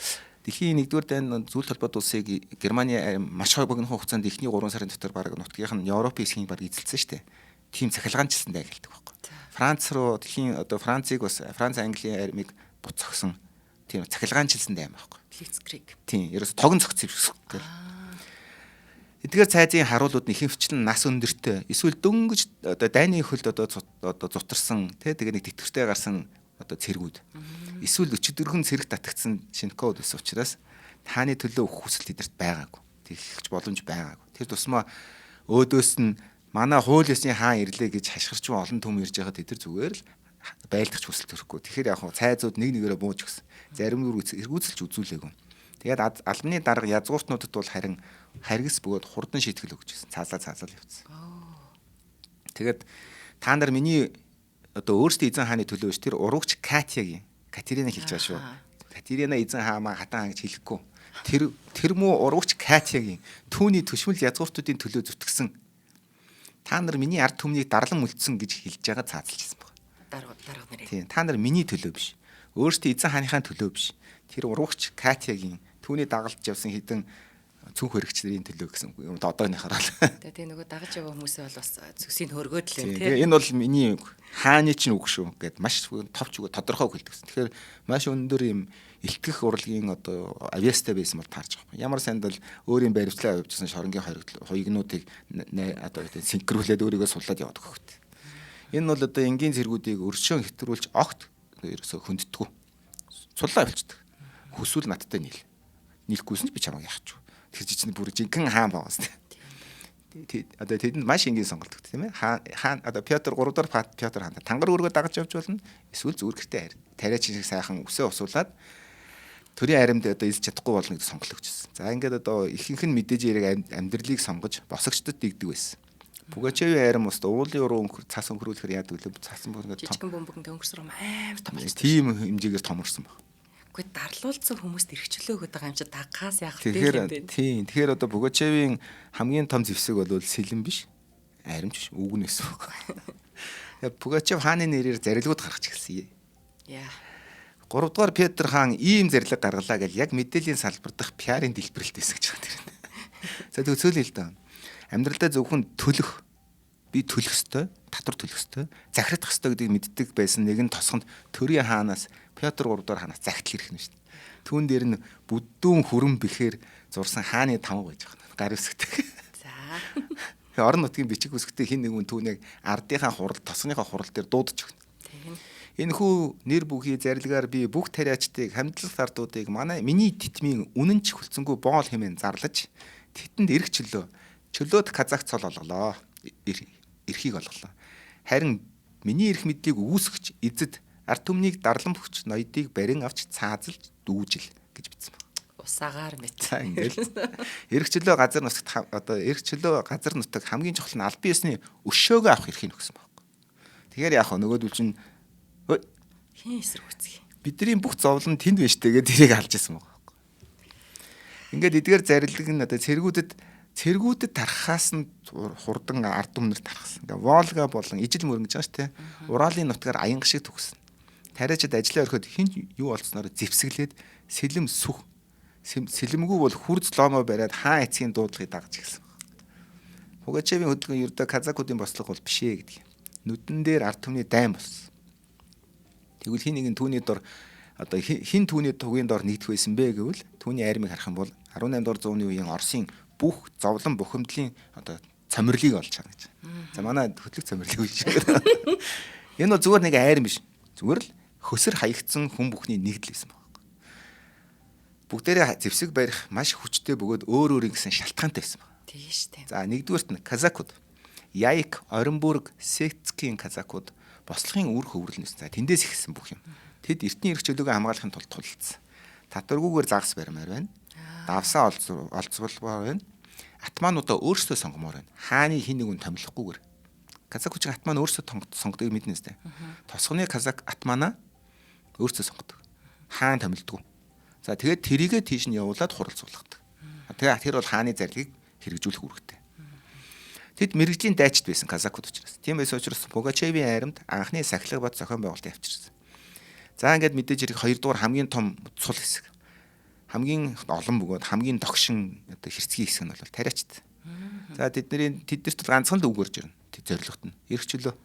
Дэлхийн 1-р дайнд зүйл толгойд улсыг Германы маш богино хугацаанд эхний 3 сарын дотор баг нутгийнх нь Европын хэсгийг баг эзэлсэн шүү дээ. Тийм цахилгаанчилсан дай гэлдэг байхгүй. Франц руу дэлхийн одоо Францыг бас Франц Английн армийг буцагсан тийм цахилгаанчилсан дайм байхгүй. Блицкриг. Тийм, ерөөс тогон цогцсон гэл. Эдгээр цайзын харуулууд нь ихэнхчлэн нас өндөртэй эсвэл дөнгөж одоо дайны хөлд одоо зутарсан тэгээ нэг тэтгэвртэй гарсан одоо цэргүүд. Эсвэл өчигдөрхөн цэрэг татагдсан шинкод ус учраас тааны төлөө өгөх хүсэл тэдэрт байгаагүй. Тэгэх боломж байгаагүй. Тэр тусмаа өөдөөс нь манай хууль ёсны хаан ирлээ гэж хашгирч олон түм ирж байхад тэд зүгээр л байлдах хүсэл төрөхгүй. Тэгэхээр яг цайзууд нэг нэгээрээ бууж өгсөн. Зарим нь эргүүлж үзүүлээгүй. Тэгээд албаны дарга язгууртнуудад бол харин харгас бөгөөд хурдан шийтгэл өгч гисэн. Цаазаа явцсан. Тэгээд та нар миний одоо өөрсдийн эзэн хааны төлөө биш тэр урагч Катягийн Катерина хэлж байгаа шүү. Катерина эзэн хаамаа хатан хаан гэж хэлэхгүй. Тэр муу урагч Катягийн түүний төшмөл язгууртуудын төлөө зүтгэсэн. Та нар миний ард түмнийг дарлан үлдсэн гэж хэлж байгаа цаазалжсэн байна. Дарга нэрээ. Тийм, та нар миний төлөө биш. Өөрсдийн эзэн хааныхаа төлөө биш. Тэр урагч Катягийн түүний дагалж явсан хідэн цүнх хөрөгчдийн төлөө гэсэн юм одооныхаар л. Тэгээ нөгөө дагаж яваа хүмүүсээ бол бас зүсийг хөргөөд л юм тийм. Энэ бол миний хааны чинь үг шүү гэд маш товч үг тодорхой хэлдэгсэн. Тэгэхээр маш өндөр юм илтгэх урлагийн одоо авиастай байсан бол таарч байгаа. Ямар санд л өөрийн баримтлаа явуулсан шоронгийн хоёгнуудыг одоо синхруулээд өөрийгөө суллаад яваад өгөхөт. Энэ бол одоо энгийн зэргүүдийг өршөөн хэтрүүлж огт ерөөсө хөнддөггүй. Суллаа явуулчихдаг. Хүсвэл надтай нийлэхгүйсэн ч би чамайг яах ч. Тэр чинь бүр жинхэнэ хаан байгаас тийм. Одоо тэдэнд маш энгийн сонголт өгдөг тийм ээ. Хаан одоо Петр 3 дахь Петр хаан тангар өргөө дагаж явж болно. Эсвэл зүгээр гэртээ тариач шиг сайхан үсээ усуулаад төрийн аримд одоо илж чадахгүй болно гэж сонголт өгчсэн. За ингээд одоо ихэнх нь мэдээж яриг амьдралыг сонгож босогчдод дэгдэг байсан. Пугачевын арим ус уулын уруу цаас өнгөрүүлэхээр яадаг вэ? Цаас өнгөрөөд жижигэн бөмбөгөнд өнгөрсрөө амар том болсон. Тийм хэмжээгээр томорсон баг. Гэхдээ дарлуулсан хүмүүст эргчлөө өгöd байгаа юм чи дагхаас яах вэ? Тэгэхээр одоо Пугачевын хамгийн том зэвсэг бол сэлэн биш. Аримч биш. Үгнээс баг. Пугачев хааны нэрээр зарилгууд гаргаж эхэлсэн. Яа. 3 дугаар Петр хаан ийм зарлиг гаргалаа гэж яг мэдээллийн салбар дахь пиарын дэлбэрэлт хийсэн гэж байгаа юм. За төсөөлөе л даа. Амьдралдаа зөвхөн төлөх, би төлөх ёстой, татвар төлөх ёстой, захирах ёстой гэдгийг мэддэг байсан нэгэн тосгонд төрийн хаанаас Петр 3 дугаар хаанаас захидал ирэх нь шүү дээ. Түүн дээр нь бүдүүн хүрэн бэхээр зурсан хааны тамга байж байгаа. Гар үсгдэг. За. Орон нутгийн бичиг үсгтэй хин нэгэн түүнийг ардынхаа хурал, тосгоныхаа хурал дээр дуудаж өгнө. Энэхүү нэр бүхий зарилгаар би бүх тариачдыг хамтлах ардуудыг миний титмийн үнэн ч хөлцөнгөө боол хэмээн зарлаж тэтэнд эрх чөлөөд казак цол олголоо. Эрхийг олголоо. Харин миний эрх мэдлийг үүсгэж эзэд ард түмнийг дарлан бөхч ноёдыг барин авч цаазалж дүүжил гэж бичсэн байна. Усаагаар мэт. Ингээл эрх чөлөө газар нутагт одоо эрх чөлөө газар нутаг хамгийн чухал нь албан ёсны өшөөгөө авах эрхийг өгсөн байна. Тэгэхээр яах вэ? Нөгөөдөл чинь хин эсрэг үцгий. Бидний бүх зовлон тэнд биш тэгээд тэрийг алж исэн байгаа. Ингээд эдгээр зарилэг нь одоо цэргүүдэд тархахаас нь хурдан ард түмнэр тархсан. Ингээ Волга болон ижил мөрөнгө гэж байгаа шүү дээ. Уралын нутгаар аянга шиг төгсөн. Тариачид ажиллаа орхиод хин юу олцсноор зэвсэглээд сэлэм сүх сэлэмгүй бол хурц ломо бариад хаан эцгийн дуудлагыг дагаж гисэн. Пугачевийн хөдөлгөөн ердөө казакуудын бослого бол бишээ гэдэг юм. Нүдэн дээр ард түмний дайн болсон. Тэгвэл хин нэгэн түүний дор одоо хин түүний тугийн дор нэгдэх байсан бэ гэвэл түүний армийг харах юм бол 18 дугаар зууны үеийн Оросын бүх зовлон бухимдлын одоо цомирлыг олж чана гэж. За манай хөтлөх цомирлыг үгүй шүү. Энэ бол зүгээр нэг айрам биш. Зүгээр л хөсөр хаягдсан хүн бүхний нэгдэл байсан байна. Бүгдээрээ зэвсэг барих маш хүчтэй бөгөөд өөр өөр гэсэн шалтгаантай байсан байна. Тийм шүү дээ. За нэгдүгээрт нь казакууд, Яик, Оренбург, Сецкийн казакууд бослогын үр хөврөлнөөс за тэндээс ихсэн бүх юм. Тэд эртний эрх чөлөөгөө хамгаалахын тулд тулалдсан. Татваргүйгээр загас баримаар байна. Давсаа олцволбоор байна. Атмануудаа өөрсдөө сонгомоор байна. Хааны хин нэгэн томилохгүйгээр. Казакуудын атман өөрсдөө сонгодог мэднэ үстэй. Тосгоны казак атмана өөрсдөө сонгодог. Хаан томилдог. За тэгээд тэрийгэ тийш нь явуулаад хуралцуулгадаг. Тэгээд тэр бол хааны зарилыг хэрэгжүүлэх үүрэгтэй. Тэд мэрэгжлийн дайчид байсан казакууд учраас. Тийм байсан учраас Пугачевийн айрамд анхны сахилга бод зохион байгуулалт явуулчихсан. За ингээд мэдээж хэрэг 2 дугаар хамгийн том цул хэсэг. Хамгийн олон бөгөөд хамгийн догшин одоо хэрцгий хэсэг нь бол тариачд. За тэднэрт ганцхан л үгөрж ирнэ. Тэд зорилгот нь эрх чөлөө.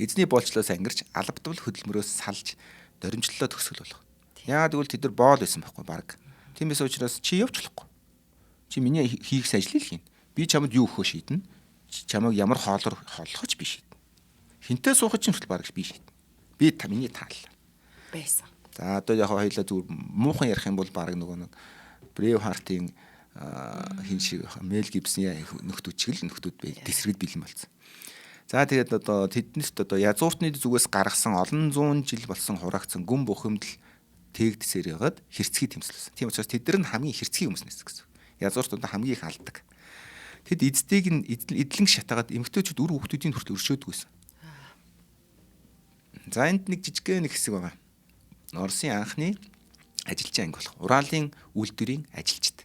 Эзний болчлоос ангирч албадвал хөдөлмөрөөс салж доримжлолоо төгсгөл болох. Яагаад гэвэл тэд нар боол байсан байхгүй баг. Тиймээс учраас чи явж болохгүй. Чи миний хийх ажлыг хийн. Би чамд юу өгөхөө шийднэ. Чамайг ямар хоолоор хооллохож би шийднэ. Хинтээ суухаж ч хүртэл баг би шийднэ. Би миний таал байсан. За одоо яг хоёлаа зүгээр муухан ярих юм бол баг нөгөө нэг Брейвхартын хин шиг Мел Гибсний нөхдүүд тесрэгд бэлэн болсон. За тэгээд одоо тэднэрт одоо язууртны зүгээс гаргасан олон зуун жил болсон хураагцсан гүн бухимдал тээгдсээр ягаад хэрцгий тэмцэлсэн. Тийм учраас тэдэр нь хамгийн хэрцгий хүмүүснээс гэсэн. Язууртууд хамгийн их алдаг. Тэд эцдийг нь эдлэн шатаагаад эмэгтэйчүүд үр хүүхдүүдийн хүртэл өршөөдөг байсан. За энд нэг жижигхэн нэг хэсэг байгаа. Оросын анхны ажилчин анги болох Уралын үйлдвэрийн ажилчид.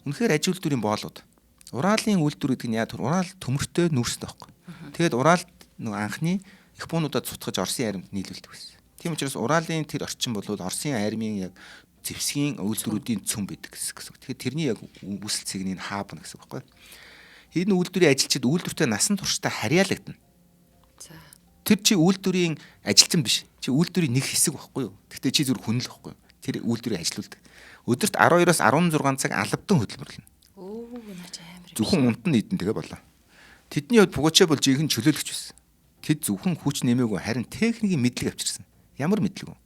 Үнэхээр аж үйлдвэрийн боолууд. Уралын үйлдвэр гэдэг нь яа тэр Урал төмөртэй нүүрстэй байхгүй. Тэгээд Уралд нэг анхны Японуудад цутгаж Оросын армид нийлүүлдэг байсан. Тийм учраас Уралын тэр орчин бол Оросын армийн яг зэвсгийн үйлдвэрүүдийн цөм байдаг гэсэн. Тэгэхээр тэрний яг үсэл цэгний хааб гэсэн үг байхгүй. Энэ үйлдвэрийн ажилчид үйлдвэртэй насан туршдаа харьяалагдана. За. Тэр чи үйлдвэрийн ажилчин биш. Чи үйлдвэрийн нэг хэсэг байхгүй юу? Гэхдээ чи зүр хүн л байхгүй юу? Тэр үйлдвэрийг ажилуулдаг. Өдөрт 12-оос 16 цаг албадан хөдөлмөрлөнө. Оо, наач амар. Зөвхөн унтан идэн тэгээ болоо. Тэдний хувьд Пугачев бол жинхэнэ чөлөөлөгч байсан. Тэд зөвхөн хүч нэмээгүй харин техникийн мэдлэг авчирсан. Ямар мэдлэг вэ?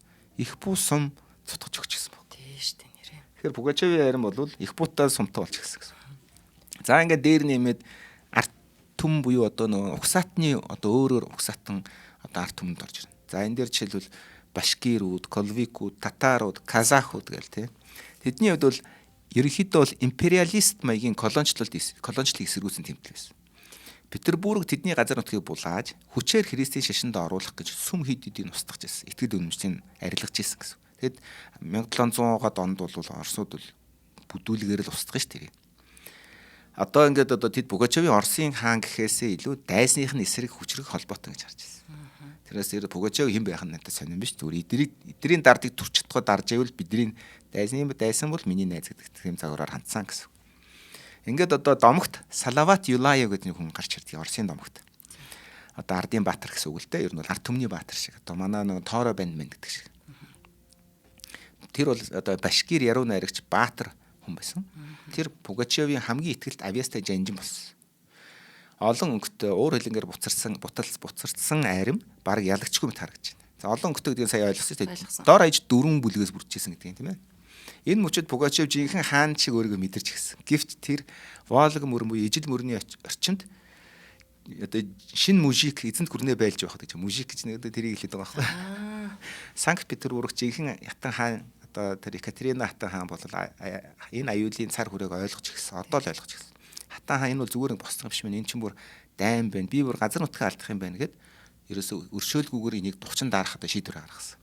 Их буу сум цутгаж өгч гисэн баг. Тийш дээ нэрээ. Тэгэхээр Пугачевийн харин бол их буутаа сумтай болж гисэн. За ингээд дээр нэмээд арт түм буюу одоо нөгөө угсаатны одоо өөрөөр угсаатан одоо арт түмэнд орж ирнэ. За энэ дээр жишээлбэл башкирууд, колвикууд, татарууд, казахууд гэл тээ. Тэдний хувьд бол ерөнхийдөө бол империалист маягийн колоничлолыг эсэргүүцсэн тэмдэг байсан. Петербург тэдний газар нутгийг булааж хүчээр Христийн шашинд оруулах гэж сүм хийдүүдийг устгаж ирсэн. Итгэл үнэмшийг арилгаж ирсэн гэсэн. Тэгэд 1700-аад онд бол Оросууд бол бүдүүлгээр л устгах ш тэрийг. Одоо ингээд одоо тэд Пугачевийн Оросын хаан гэхээсээ илүү дайсных нь эсрэг хүчрэг холбоотой гэж харж байна. Тэрээс Пугачев хэн байх нь надад сонирм биш. Зүгээр эдгэрийн дардыг төрчтгоо дарж ивэл бидний дайсан бол миний найз гэдэг тийм загвараар хандсан гэсэн. Ингээд одоо домогт Салават Юлаев гэдэг хүн гарч ирдэг. Оросын домогт. Одоо Ардын баатар гэсэн үг л дээ. Ер нь бол ард түмний баатар шиг. Одоо манай нэг Торо банд гэдэг шиг. Тэр бол одоо башкир яруу найрагч баатар хүн байсан. Тэр Пугачевийн хамгийн ихтгэлт авьяастай жанжин болсон. Олон өнгөтэй уур хилэнгээр буцарцсан айрам баг ялагчгүй мэт харагдаж байна. За олон өнгөтэй гэдгийг сая ойлгосон тийм. Дор аяж 4 бүлгээс бүрдчихсэн гэдэг юм тийм ээ. Энэ мөчөд Пугачев жинхэнэ хаан шиг өөрийгөө мэдэрч гисэн. Гэвч тэр Волга мөрөн буюу ижил мөрний орчинд одоо шинэ мужик эзэнт гүрнээ байлж байх гэдэг чинь мужик гэж нэг тэрийг хэлээд байгаа байхгүй. Санкт Петербург жинхэнэ ятан хаан одоо тэр Екатерина хатан хаан бол энэ аюулын цар хүрээг ойлгож гисэн. Одоо л ойлгож гисэн. Хатан хаан энэ бол зүгээр нэг босдох юм биш мэн. Энэ чинь бүр дайм байна. Би бүр газар нутгаа алдах юм байна гэд ерөөсө өршөөлгүйгээр энийг духчин дарах одоо шийдвэр гаргасан.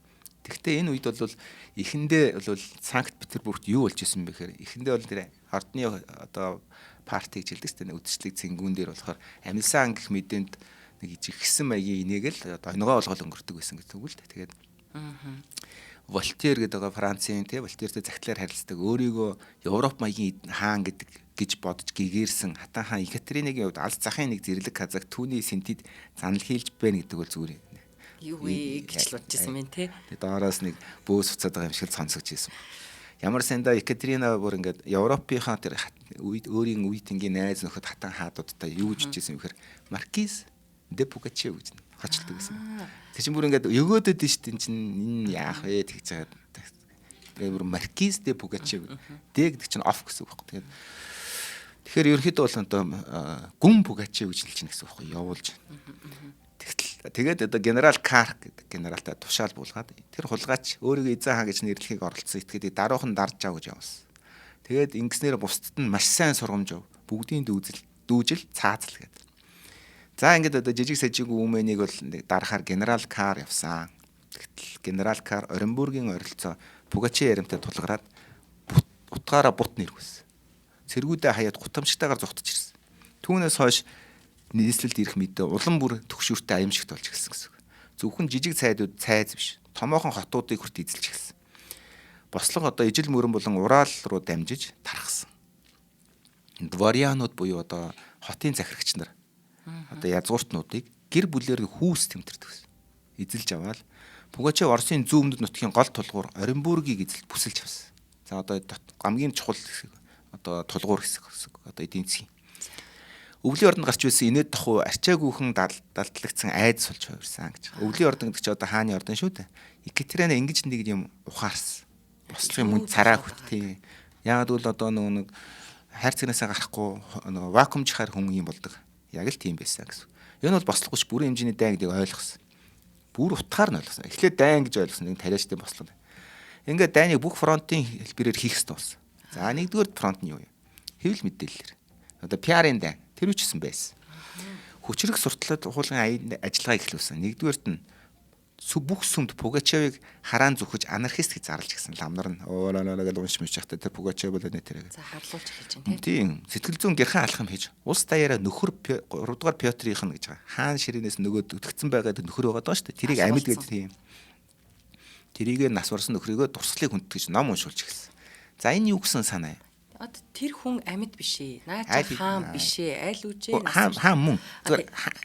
Тэгэхдээ энэ үед бол эхэндээ бол Санкт Петербургт юу болж исэн бэ гэхээр эхэндээ бол тэр ордны одоо парти гэж хэлдэг тест үдшилтийг цэнгүүн дээр болохоор амилсан гэх мэдээнд нэг жигсэн маягийн инээгэл одоо өнгөө олгол өнгөрдөг байсан гэдэг үг л дээ. Тэгээд Волтер гэдэг байгаа Францын тий Волтертэй захидлаар харилцдаг өөрийгөө Европ маягийн хаан гэж бодож гэгээрсэн хатан хаан Екатеринагийн хувьд алс захын нэг зэрлэг казак түүний синтэд занал хийлж байна гэдэг бол зүгээр юу вэ гэж л бодож ирсэн юм тий. Тэгээ доороос нэг бөөс уцаад байгаа юм шиг сонсогч ирсэн. Ямар санда Екатерина бүр ингээд Европынхаа тэр өөрийн үеийнгийн найз нөхөд хатан хаадуудтай юу гэж хэлжсэн юм гэхээр Маркиз де Пугачев гэж хачилдаг гэсэн. Тэр чинь бүр ингээд өгөөдөд нь шүү дээ чинь энэ яах вэ тэгж байгаа. Тэгээ бүр Маркиз де Пугачев дэ гэдэг чинь оф гэсэн үг байхгүй. Тэгэхээр ерөнхийдөө бол одоо гүн Пугачев гэж хэлж чинь гэсэн үг байхгүй явуулж. Тэгээд одоо генерал Карк гэдэг генералтай тушаал буулгаад тэр хулгайч өөрийгөө эзэн хаан гэж нэрлэхийг оролцсон. Итгэдэг даруухан дарж ав гэж явуулсан. Тэгээд ингэснээр бусдад нь маш сайн сургамж ав. Бүгдийн дүүжил цаазал гэдэг. За ингээд одоо жижиг сажиг үүмэнийг бол дарахаар генерал Кар явсан. Тэгтэл генерал Кар Оренбургийн ойролцоо Пугачев ярамтай тулгараад утгаараа бут нэрвэсэн. Цэргүүдээ хаяад гутамжтайгаар зогтож ирсэн. Түүнээс хойш нийслэлд ирэх мэдээ улам бүр төгшөртэй аимшигт болж эхэлсэн гэсэн. Зөвхөн жижиг цайдууд цайз биш. Томоохон хотуудыг хүрт эзэлж эхэлсэн. Бослого одоо ижил мөрөн болон Урал руу дамжиж тархсан. Дворянууд буюу одоо хотын захирагч нар одоо язгууртнуудыг гэр бүлээр хүүс тэмтэрдэг гэсэн. Эзэлж аваад Пугачев Оросын зүүн өмнөд нутгийн гол тулгуур Оренбургийг эзэлж бүсэлж авсан. За одоо хамгийн чухал хэсэг одоо тулгуур хэсэг одоо эдийн засгийн өвлийн ордонд гарч байсан инээд тохуу арчаагүйхэн далдлагдсан айдас болж хувирсан гэж. Өвлийн ордон гэдэг чи одоо хааны ордон шүү дээ. Екатерина ингэж нэг юм ухаарсан. Бослогын мөн цараа хөттэй. Яг л одоо нэг хайр цэгнээсээ гарахгүй вакуумжихаар хүн юм болдог. Яг л тийм байсан гэсэн. Энэ бол бослогч бүрийн хэмжээний дайн гэдгийг ойлгосон. Бүр утгаар нь ойлгосон. Эхлээд дайн гэж ойлгосон. Энэ тариачтай бослог. Ингээд дайныг бүх фронтын хэлбэрээр хийх хэрэгтэй болсон. За нэгдүгээр фронт нь юу юм? Хэвлэл мэдээлэлээр. Одоо PR-ын дайн тэр үчсэн байсан. Хүчрэх сурталчилгаанд хуулгын ажиллагаа эхлүүлсэн. Нэгдүгээрт нь бүх сүмд Пугачевыг хараан зүхэж анархист гэж зарлж гисэн ламнар нь гэж уншиж мичхтэй тэр Пугачев бол нэ тэрэг. За харлуулж эхэлж байна тийм. Сэтгэл зүйн гэрхэн алхам хийж улс даяараа нөхөр 3 дугаар Пётрийнх нь гэж байгаа. Хаан ширээнээс нөгөө өтгцэн байгаад нөхөр байгаа даа шүү дээ. Тэрийг амьд гэж тийм. Тэрийг нас барсан нөхрийгөө дурслыг хүндэтгэж ном уншуулж эхэлсэн. За энэ юу гэсэн санаа юм? Одоо тэр хүн амьд биш ээ. Наач хаан биш ээ. Аль үжээ хаан мөн.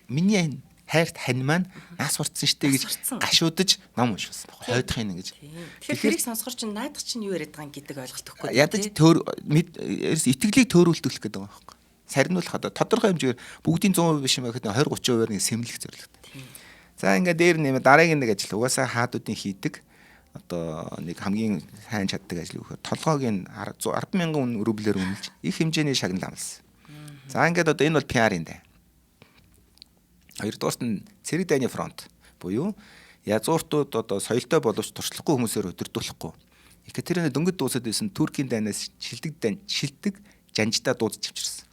Миний хайрт хань маань нас барцсан штэ гэж гашуудаж ном уншуулсан байхгүй хойдохын ингэж. Тэгэхээр тэрийг сонсохор чинь наадах чинь юу яриад байгаа гэдгийг ойлголтохгүй. Ядаж итгэлийг төөрүүлдүүлэх гэдэг байгаа байхгүй. Сарниулах одоо тодорхой хэмжээгээр бүгдийн 100% биш юм байхад 20-30%-аар нэг сэмлэх зорилготой. За ингээд дээр нэмэ дараагийн нэг ажил угаасаа хаадуудын хийдэг одоо нэг хамгийн сайн чаддаг ажил өгөхөөр толгойг 10,000 рублээр үнэлж их хэмжээний шагнал амлсан. За ингээд одоо энэ бол PR-ын дай. Хоёрдугаарт нь цэрэг дайны фронт буюу язгууртууд одоо соёлтой боловч туршлахгүй хүмүүсээр өдөрдүүлэхгүй. Екатерина дөнгөж дуусаад байсан Туркийн дайнаас шилдэг жанжтаа дуудаж авчирсан.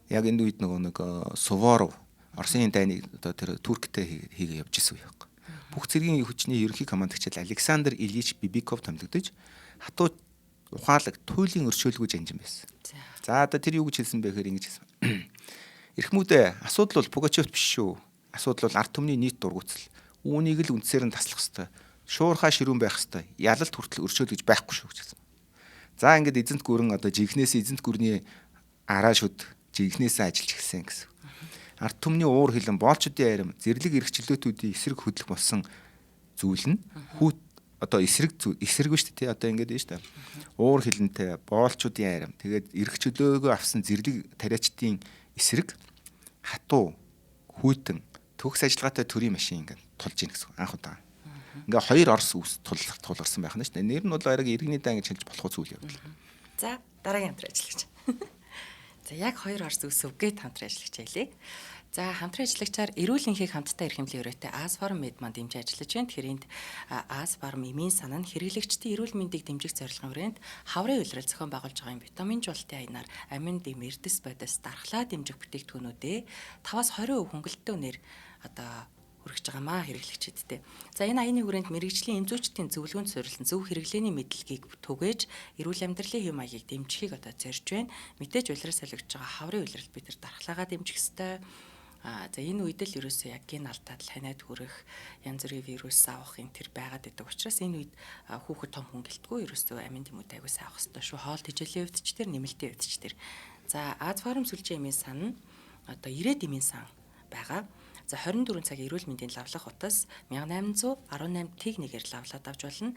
Яг энэ үед нэг Суворов Оросын дайныг одоо тэр Турктэй хийгээ явж исэн үе байхгүй. Бүх цэргийн хүчний ерөнхий командагч Александр Ильич Бибиков томилогдож хатуу ухаалаг туйлын өршөөлгүй жанжин байсан. За одоо тэр юу гэж хэлсэн бэ гэхээр ингэж хэлсэн. Эрхмүүдээ асуудал бол Пугачевт биш шүү. Асуудал бол ард түмний нийт дургуутсал. Үүнийг л үндсээр нь таслах хэвээр. Шуурхаа ширүүн байх хэвээр. Ялалт хүртэл өршөөлөж байхгүй шүү гэж хэлсэн. За ингээд эзэнт гүрэн одоо жигнээс эзэнт гүрний араа шүд жигнээсээ ажиллаж эхэлсэн гэсэн. Ард түмний уур хилэн боолчдын арим зэрлэг эрхчлөөтүүдийн эсрэг хөдлөх болсон зүйл нь хүүт одоо эсрэг биш тий одоо ингээд байна шүү дээ. Уур хилэнтэй боолчдын арим тэгээд эрхчлөөгөө авсан зэрлэг тариачдын эсрэг хатуу хүйтэн төгс ажиллагаатай төрийн машин ингээд тулж ийн гэсэн анх удаа. Ингээ хоёр орс үс тулгарсан байх нь шүү дээ. Нэр нь бол ариг иргэний дан гэж хэлж болох зүйл явдал. За дараагийн хамтран ажиллагч. За яг хоёр орс үс өвгээд хамтран ажиллагч байлээ. За хамтран ажиллагчаар эрүүл энхийг хамтдаа эрхэмлэх өрөөтэй Асфарм мед манд дэмжиж ажиллаж байна. Тэгэхээр энд Асфарм эмийн санаа нь хэрэглэгчдийн эрүүл мэндийг дэмжих зорилгын хүрээнд хаврын улирал зохион байгуулж байгаа витамин жуултын аянаар амин дэм эрдэс бодис дархлаа дэмжих бүтээгдэхүүнүүдээ 5-20% хөнгөлөлтөө үнээр одоо хүргэж байгаамаа хэрэглэгчдэд. За энэ аяны хүрээнд мэрэгжлийн эмзүүчдийн зөвлөгөөнд суурилсан зөв хэрэглээний мэдлэгийг түгээж эрүүл амьдралын хэм маягийг дэмжихийг одоо зорж байна. Мэдээж улирал солигдож байгаа хаврын улиралд бид нар дархлаагаа дэмжих ёстой. За энэ үед л ерөөсөө яг ген алдаад ханиад хүрэх янз бүрийн вирус авах энэ төр байгаад байдаг учраас энэ үед хүүхэд том хүн гэлтгүй ерөөсөө амин тэмүүд аягүй авах хэрэгтэй шүү. Хоол тэжээлийн хувьд ч тэр нэмэлтийн хувьд ч тэр. За Аз фарм сүлжээ эмийн сан нь одоо 90 эмийн сан байгаа. За 24 цагийн эрүүл мэндийн лавлах утас 1818 техникээр лавлаад авч болно.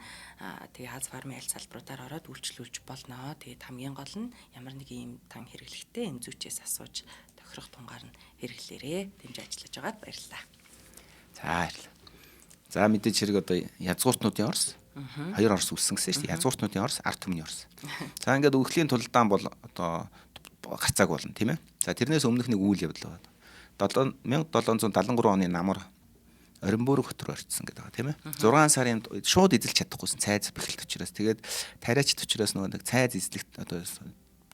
Тэгээ Аз фармын аль салбаруудаар ороод үйлчлүүлж болно. Тэгээд хамгийн гол нь ямар нэг ийм тан хэрэглэхтэй энэ зүйчээс асууж тохирох тунгаар нь хэрэглээрээ дэмжиж ажиллаж байгаад баярлалаа. За баярлалаа. За мэдээж хэрэг одоо язгууртнуудын Орос. Хоёр Орос үссэн гэсэн шүү дээ. Язгууртнуудын Орос, ард түмний Орос. За ингээд үхлийн тулдаан бол одоо гарцааг болно тийм ээ. За тэрнээс өмнөх нэг үйл явдал байна. 1773 оны намар Оренбург хот руу орчихсон гэдэг байгаа тийм ээ. 6 сарын шууд эзэлж чадахгүйсэн цайз бэхэлт учраас тэгээд тариачд учраас нөгөө нэг цайз эзлэх одоо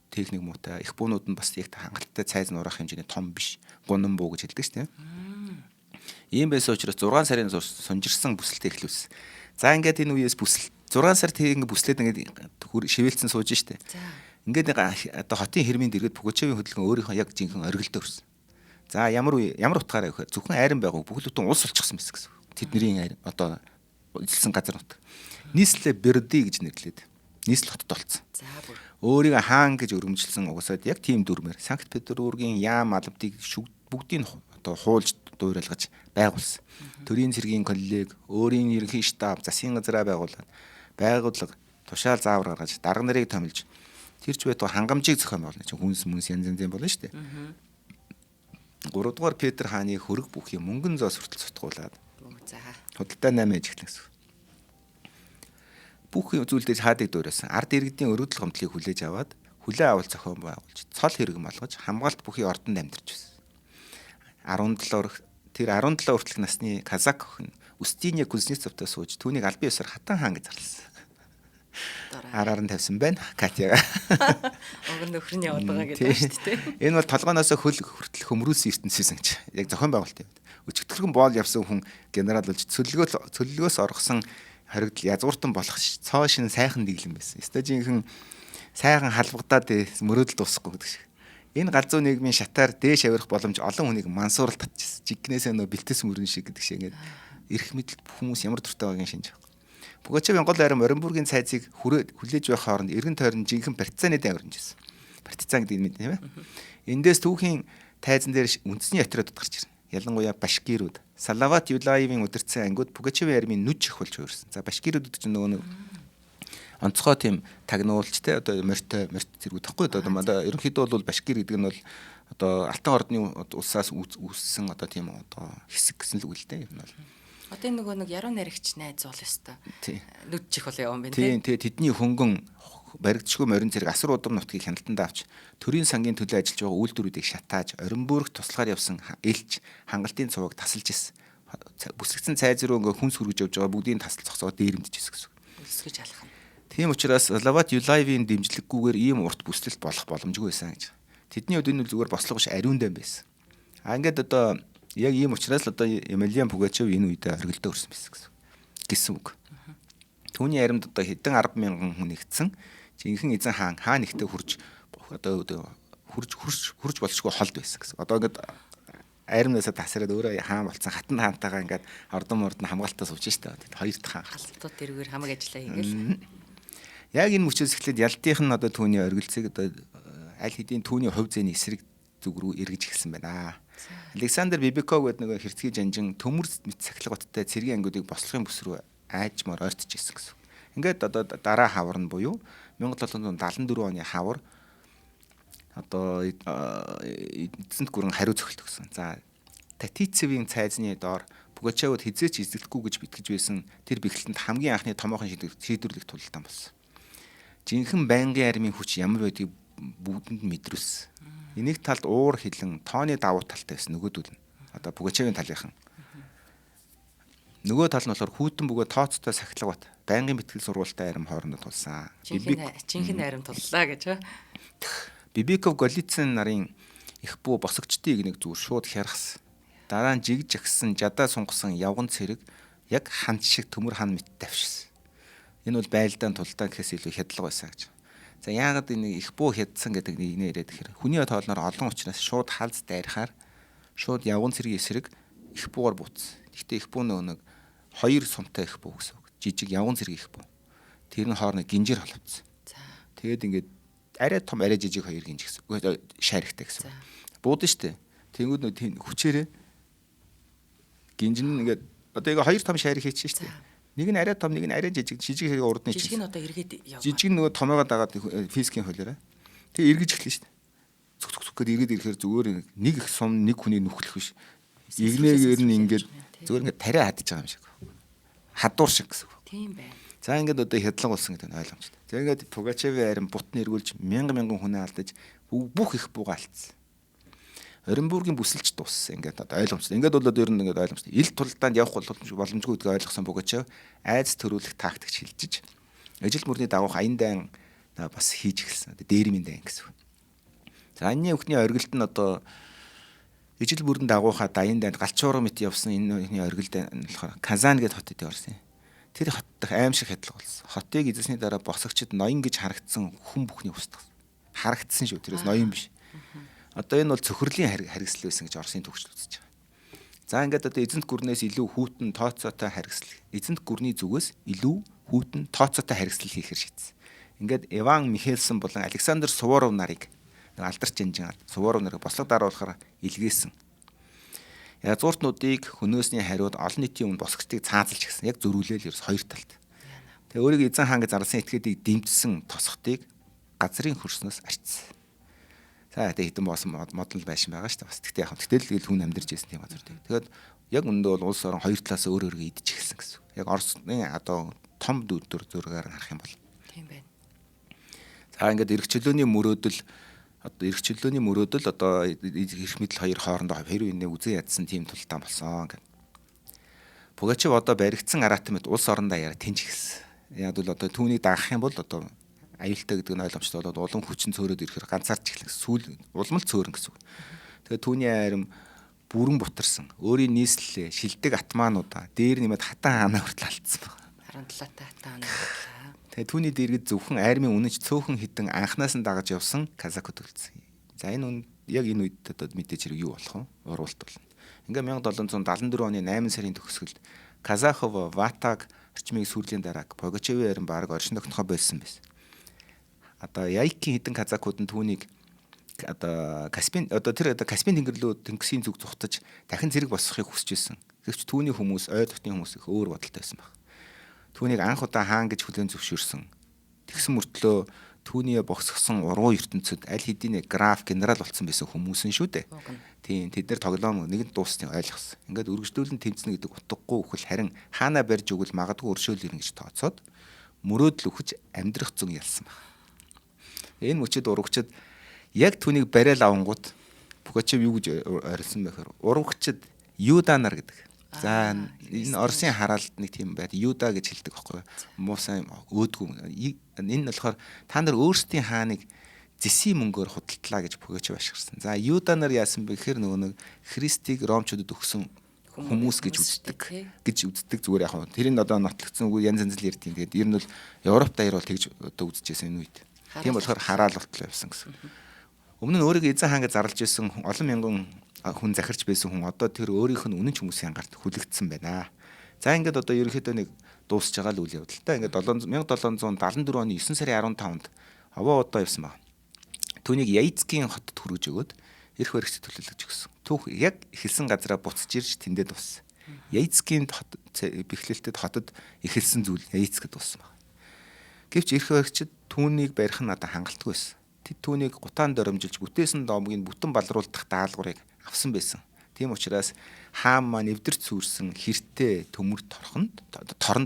техник муутай их буунууд нь бас яг хангалттай цайз нуурах хэмжээний том биш. Гунан буу гэж хэлдэг шүү дээ. Ийм байсан учраас 6 сарын сунжирсан бүсэлтээ эхлүүлсэн. За ингээд энэ үеэс бүсэл 6 сар тэг ингээд бүслээд ингээд шивэлцэн сууж штэ. Ингээд нэг одоо хотын хэрмийн дэргэд Пугачевын хөдөлгөөн өөрийнхөө яг жинхэнэ оргилдөө өрсөн. За ямар утгаараа гэхээр зөвхөн айран байгуу бүхэл бүтэн улс болчихсон байсан гэсэн. Тэдний одоо эзэлсэн газар нут. Нийслэлээ Берди гэж нэрлээд нийслэл хотод болцсон. За бүр өөрийгөө хаан гэж өргөмжилсэн угсаад яг тийм дүрмээр Санкт Петербургийн яам албадыг бүгдийг одоо хуулж дуурайлгаж байгуулсан. Төрийн цэргийн коллег, өөрийн ерөнхий штаб, засгийн газраа байгууллага тушаал заавар гаргаж дарга нарыг томилж тэрч байтугай хангамжийг зохион байгуулна. Хүнс янз янзын болно шүү дээ. 3 дугаар Петр хааны хөрөг бүхий мөнгөн зоос хүртэл цутгуулад худалдаа 8 аж эхлэн гэсэн. Бүх зүйл дээр хаадаг дуурайсан. Ард иргэдийн өргөдөл гомдлыг хүлээж аваад хүлээ авал зохион байгуулж, цол хэрэгм алгаж, хамгаалт бүхий ордонд амьдарч байсан. 17 хүртэлх насны казак охин Устиния Кузнецовтой сууж түүнийг албан ёсоор хатан хаан гэж зарласан. Араар нь тавьсан байна. Катяга. Уг нь нөхөр нь яваад байгаа гэдэг шүү дээ. Энэ бол толгооноос хөл хүртэл хөмрүүлсэн ертөнцөөс гэж. Яг зохион байгуулалт юм. Өчигдөрхөн боол явсан хүн генерал болж цөллөгөөс оргосон хоригдл язгууртан болох цоо шин сайхан дэглэм байсан. Стажинхэн сайхан халбагдаад мөрөөдөл дуусахгүй гэдэг шиг. Энэ галзуу нийгмийн шатаар дээш авирах боломж олон хүнийг мансуурал татчихсан. Жигнэсээ нөө бэлтгэс мөрөн шиг гэдэг шиг ингээд эрх мэдэл хүмүүс ямар дуртай байгааг шинж. Пугачевын гол арим Оренбургийн цайзыг хүлээж байх хооронд эргэн тойрон жинхэнэ партизаны дан өрнөжсэн. Партизан гэдэг нь мэд тийм ээ. Эндээс түүхийн тайзан дээр үндэсний отрядууд гарч ирнэ. Ялангуяа башкирууд, Салават Юлаевын удирдсан ангиуд Пугачевын армийн нүж их болж хуурсан. За башкирууд гэдэг чинь нөгөө онцгой тийм тагнуулч те одоо морьтой зэрэг тахгүй одоо ерөнхийдөө бол башкир гэдэг нь бол одоо алтан ордны улсаас үүссэн одоо тийм одоо хэсэг гэсэн л үг л дээ. Энэ бол одоо нөгөө нэг яруу найрагч найз бол ёстой. Нүдчих бол явсан байна тийм. Тэгээ тэдний хөнгөн баригдшгүй морин зэрэг асар удам нутгийг хяналтанд авч төрийн сангийн төлөө ажиллаж байгаа үйлдвэрүүдийг шатааж Оренбургт туслахаар явсан элч хангалтын цуваг тасалж ирсэн. Бүсгцэн цайз руу ингээ хүнс хөргөж явж байгаа бүгдийг тасал цогцоо дээрэмдчихсэн гэсэн. Өсгөж алах нь. Тийм учраас Салават Юлаевын дэмжлэггүйгээр ийм урт бүслэлт болох боломжгүй байсан гэж. Тэдний хувьд энэ зүгээр бослого биш ариун дан байсан. Ингээд одоо яг ийм учраас л одоо Емельян Пугачев энэ үедээ оргилдөө өрсөн гэсэн үг. Түүний аримд одоо хэдэн 10,000 хүн нэгдсэн. Жинхэнэ эзэн хаан ихтэй хурж болшгүй холд байсан гэсэн. Одоо ингээд аримнасаа тасраад өөрөө хаан болцсон хатан хаантайгаа ингээд ордон мордон хамгаалтаа сууж штэ. Хоёр дахь хаан халтууд тэргээр хамаг ажиллаа хийгээл. Яг энэ мөчөөс эхлээд ялтынх нь одоо түүний оргилцыг одоо аль хэдийн түүний хувь зээний эсрэг зүг рүү эргэж эхэлсэн байна. Александр Бибиков гэдэг нэг хэрцгий жанжин төмөр мэт сахилгаттай цэргийн ангиудыг бослохын бүс рүү айжмаар ойртож ирсэн гэсэн. Ингээд одоо дараа хавар нь буюу 1774 оны хавар одоо эзэнт гүрэн хариу цогт өгсөн. За Татицевийн цайзны доор Пугачевод хизээч эзэглэхгүй гэж битгэж байсан тэр бэхлэлтэнд хамгийн анхны томоохон шийдвэрлэх тулалдан болсон. Жинхэнэ байнгын армийн хүч ямар байдгийг бүгдэнд мэдрүүлсэн. Энийг талд уур хилэн тооны давуу талтай байсан нөгөөдөл нь. Одоо Пугачевын талынхан. Нөгөө тал нь болохоор хүүтэн бөгөөд тооцтой сахилга бат байнгын бэлтгэл сургуультай арим хоорондоо тулсан. Жинхэнэ арим туллаа гэж. Бибиков Голицын нарын их бүү босогчдын игнийг зүр шууд хяргасан. Дараа нь жигж агсан жадаа сунгасан явган цэрэг яг ханд шиг төмөр хан мэт давшсан. Энэ бол байлдаан тулдаан гэхээс илүү хядлага байсан гэж. За яагаад энэ их бүү хядсан гэдэг нэг нэрээд гэхээр хүний тоолноор олон учраас шууд халз дайрахаар шууд явган цэргийн эсрэг их буугаар бууцсан. Гэхдээ их буу нэг хоёр сумтай их буу гэсэн үг. Жижиг явган цэргийн их буу. Тэр нь хоорны гинжээр холбоцсон. За. Тэгээд ингээд арай том арай жижиг хоёр гинж гэсэн. Шарихтай гэсэн. Буудсан шүү дээ. Тэнгүүд нөө хүчээрээ гинж нь ингээд одоо яг хоёр том шарих хийчихсэн шүү дээ. Нэг нь арай том, нэг нь арай жижиг хэрэг урдны жижиг нь одоо эргээд яваа. Жижиг нь нөгөө томоогоо дагаад физикийн хуулиараа. Тэгээ эргэж эхэлнэ шүү дээ. Зүг гээд эргээд ирэхээр зүгээр нэг их сум нэг хүний нүхлэх биш. Игнэгээр нь ингээд зүгээр ингээд тариа хадж байгаа юм шиг. Хадуур шиг гэсэн. Тийм байна. За ингээд одоо хядлан болсон гэдэг нь ойлгомжтой. За ингээд Пугачевын харин бутны эргүүлж мянган хүнээ алдаж бүх их бууга алдсан. Оренбургийн бүсэлж дууссан ингээд одоо ойлгомжтой. Ингээд бол ер нь ингээд ойлгомжтой. Ил тулдаанд явах боломжгүй гэдгийг ойлгосон Пугачев айц төрүүлэх тактикч хилжиж ажил мөрний дагуух аян дан бас хийж эхэлсэн. Дээрмийн дан гэсэн. За анны өхний оргилд нь одоо ижил бүрэн дагуухад аян данд галчуур мэт явсан энэ оргилд нь болохоор Казан гэдэг хотод явсан. Тэр хот дах аим шиг хэдлэг болсон. Хотыг эзэсний дараа босгочд ноён гэж харагдсан хүн бүхний устгах. Харагдсан шүү. Тэрээс ноён биш. Одоо энэ бол цөхрлийн харгислал байсан гэж Оросын төгсөл үзэж байгаа. За ингээд одоо эзэнт гүрнээс илүү хүүтэн тооцоотой харгислал. Эзэнт гүрний зүгээс илүү хүүтэн тооцоотой харгислал хийхээр шийдсэн. Ингээд Иван Михельсон болон Александр Суворов нарыг алдарч жанжин Суворов нарыг бослог даруулахаар илгээсэн. Язгууртнуудыг хөнөөсний хариуд олон нийтийн өмнө босгочдыг цаазалж гисэн. Яг зөрүүлээл ерөөс хоёр талд. Тэгээ өөрийг эзэн хаан гэж зарласан этгээдийг дэмжсэн тосхотыг газрын хөрснөөс арчсан. За тэгээ хитэн боосон модал байшин байгаа шүү дээ. Бас тэгтээ яг тэгтэл хүн амьдарч ирсэн тийм газар. Тэгээд яг үндэ бол улс орон хоёр талаас өөр өөргөө идэж эхэлсэн гэсэн. Яг Оросны одоо том дүр зургаар харах юм бол. Тийм байна. За ингээд эрх чөлөөний мөрөөдөл одоо эрх мэдэл хоёр хоорондоо хоёр үнэ үзэн ядсан тийм тултаа болсон гэх. Пугачев одоо баригдсан аратан мэт улс орондоо яа тэнж эхэлсэн. Яг бол одоо түүнийг дагах юм бол одоо аюултай гэдэг нь ойлгомжтой болоод улам хүчин цөөрөд ирэхээр ганцаарч эхлэх сүүл улам л цөөрөн гэсэн үг. Тэгээд түүний харим бүрэн бутарсан өөрийн нийслэлээ шилдэг атмаануудаа дээр нэмээд хатан хаанаа хүртэл алдсан байна. 17 хатан хаанаа. Тэгээ түүний дэргэд зөвхөн армийн үнэнч цөөхөн хитэн анханаас нь дагаж явсан казакууд үлдсэн. За энэ яг энэ үед одоо мэдээж хэрэг юу болох вэ? Уруулт болно. Ингээ 1774 оны 8 сарын төгсгөлд Казахов Ватаг орчмын сүрлийн дараа Пугачевын харин баг оршин тогтнохоо болсон байсан. Одоо Яйкийн хитэн казакууд нь түүнийг одоо Каспийн тэнгэр рүү тэнгисийн зүг зүхтаж дахин зэрэг босгохыг хүсэж байсан. Гэвч түүний хүмүүс ой дотны хүмүүс их өөр бодолтой байсан баг. Түүнийг анх удаа хаан гэж хүлээн зөвшөөрсөн. Тэгсэн мөртлөө түүний босгосон уруу ертөнцид аль хэдийн граф генерал болсон байсан хүмүүс нь шүү дээ. Тийм тэд нар тоглоом нэгэнт дууссныг ойлгосон. Ингээд үргэлжлүүлэн тэмцэнэ гэдэг утгагүй үхэл харин хаанаа барьж өгвөл магадгүй өршөөл ирнэ гэж тооцоод мөрөөдөл өгч амьдрах зүг ялсан баг. Энэ мөчөд урагчид яг түүнийг бариал авангууд Пугачев юу гэж орилсон бэ гэхээр урагчид Юданар гэдэг. За энэ Оросын хараалд нэг тийм байд Юда гэж хэлдэг байхгүй муусаа өөдгөө энэ болохоор та нар өөрсдийн хааныг зэсийн мөнгөөр худалдлаа гэж Пугачев ашигласан. За Юданар яасан бэ гэхээр нөгөө нэг Христийг Ромчуудад өгсөн хүмүүс гэж үздэг зүгээр яг нь тэрийг одоо нотлогдсон үгүй янз янз л ярьдیں۔ Тэгээд ер нь бол Европ даяар бол тэгж одоо үзчихсэн энэ үед. Тийм болохоор хараалт явсан гэсэн. Өмнө нь өөрийгөө эзэн хаан гэж зарлж байсан олон мянган хүн захирч байсан хүн одоо тэр өөрийнх нь үнэн ч хүмүүсийн гарт хүлэгдсэн байна. За ингээд одоо ерөнхийдөө нэг дуусж байгаа л үйл явдалтай. Ингээд 1774 оны 9 сарын 15-нд овоо удаа явсан байна. Түүнийг Яйцкийн хотод хүргэж өгөөд эрх баригчид төлөөлөж өгсөн. Түүх яг эхэлсэн газараа буцаж ирж тэндээ дууссан. Яйцкийн бэхлэлтэд хотод эхэлсэн зүйл Яйцкэд дууссан байна. Гэвч эрх баригчид түүнийг барих нь надад хангалтгүй байсан. Тэд түүнийг гутаан доромжилж бүтээсэн домгийг бүтэн балруулдах даалгаврыг авсан байсан. Тийм учраас хаан маань эвдэрч сүрсэн хэртэй төмөр торон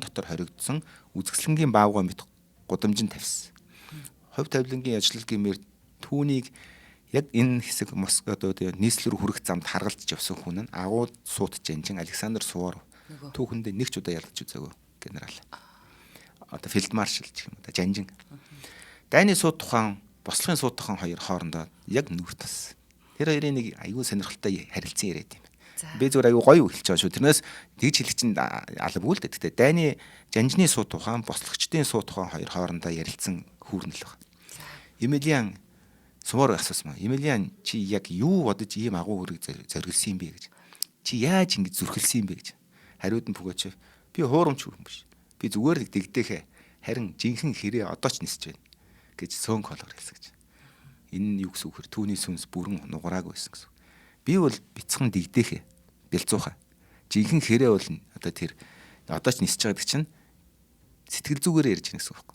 дотор хоригдсон үзэсгэлэнгийн баавга мэт гудамжинд тавьсан. Хувь тавилангийн ажил гэмээр түүнийг яг энэ хэсэг Москвад нийслэл рүү хүрэх замд харгалзаж явсан хүн нь агуу суут жанжин Александр Суворов. Түүхэндээ нэг ч удаа ялгаж үзээгүй генерал. Одоо фельдмаршал гэх юм да жанжин. Дайны суут тухайн бослогын суут тухайн хоёр хоорондоо яг нүрт тас. Тэр хоёрын нэг аюул сонирхолтой харилцан яриад юм. Би зүгээр аюул гоё хэлж байгаа шүү. Тэрнээс тэгж хэлэх чинь албагүй л дээ. Гэтэ дайны жанжны суут тухайн бослогчдын суут тухайн хоёр хоорондоо ярилцсан хүүрнэл баг. Эмилиан Сувор асуусан. Емельян чи яг юу бодож ийм агуу хөрөг зориулсан юм бэ гэж. Чи яаж ингэж зүрхэлсэн юм бэ гэж. Хариуд нь Пугачев би хуурамч хүн биш. Би зүгээр л дэгдэхэ. Харин жинхэнэ хэрэг одоо ч нисэж байна гэж сөөнг холгор хэлсэн гэж. Энэ нь юу гэсэн үг хэр түүний сүнс бүрэн нугараагүй байсан гэсэн. Би бол бяцхан дэгдэхэ. Бэлцууха. Жинхэнэ хэрэг бол одоо тэр одоо ч нисэж байгаа гэдэг чинь сэтгэл зүгээр ярьж байна гэсэн үг.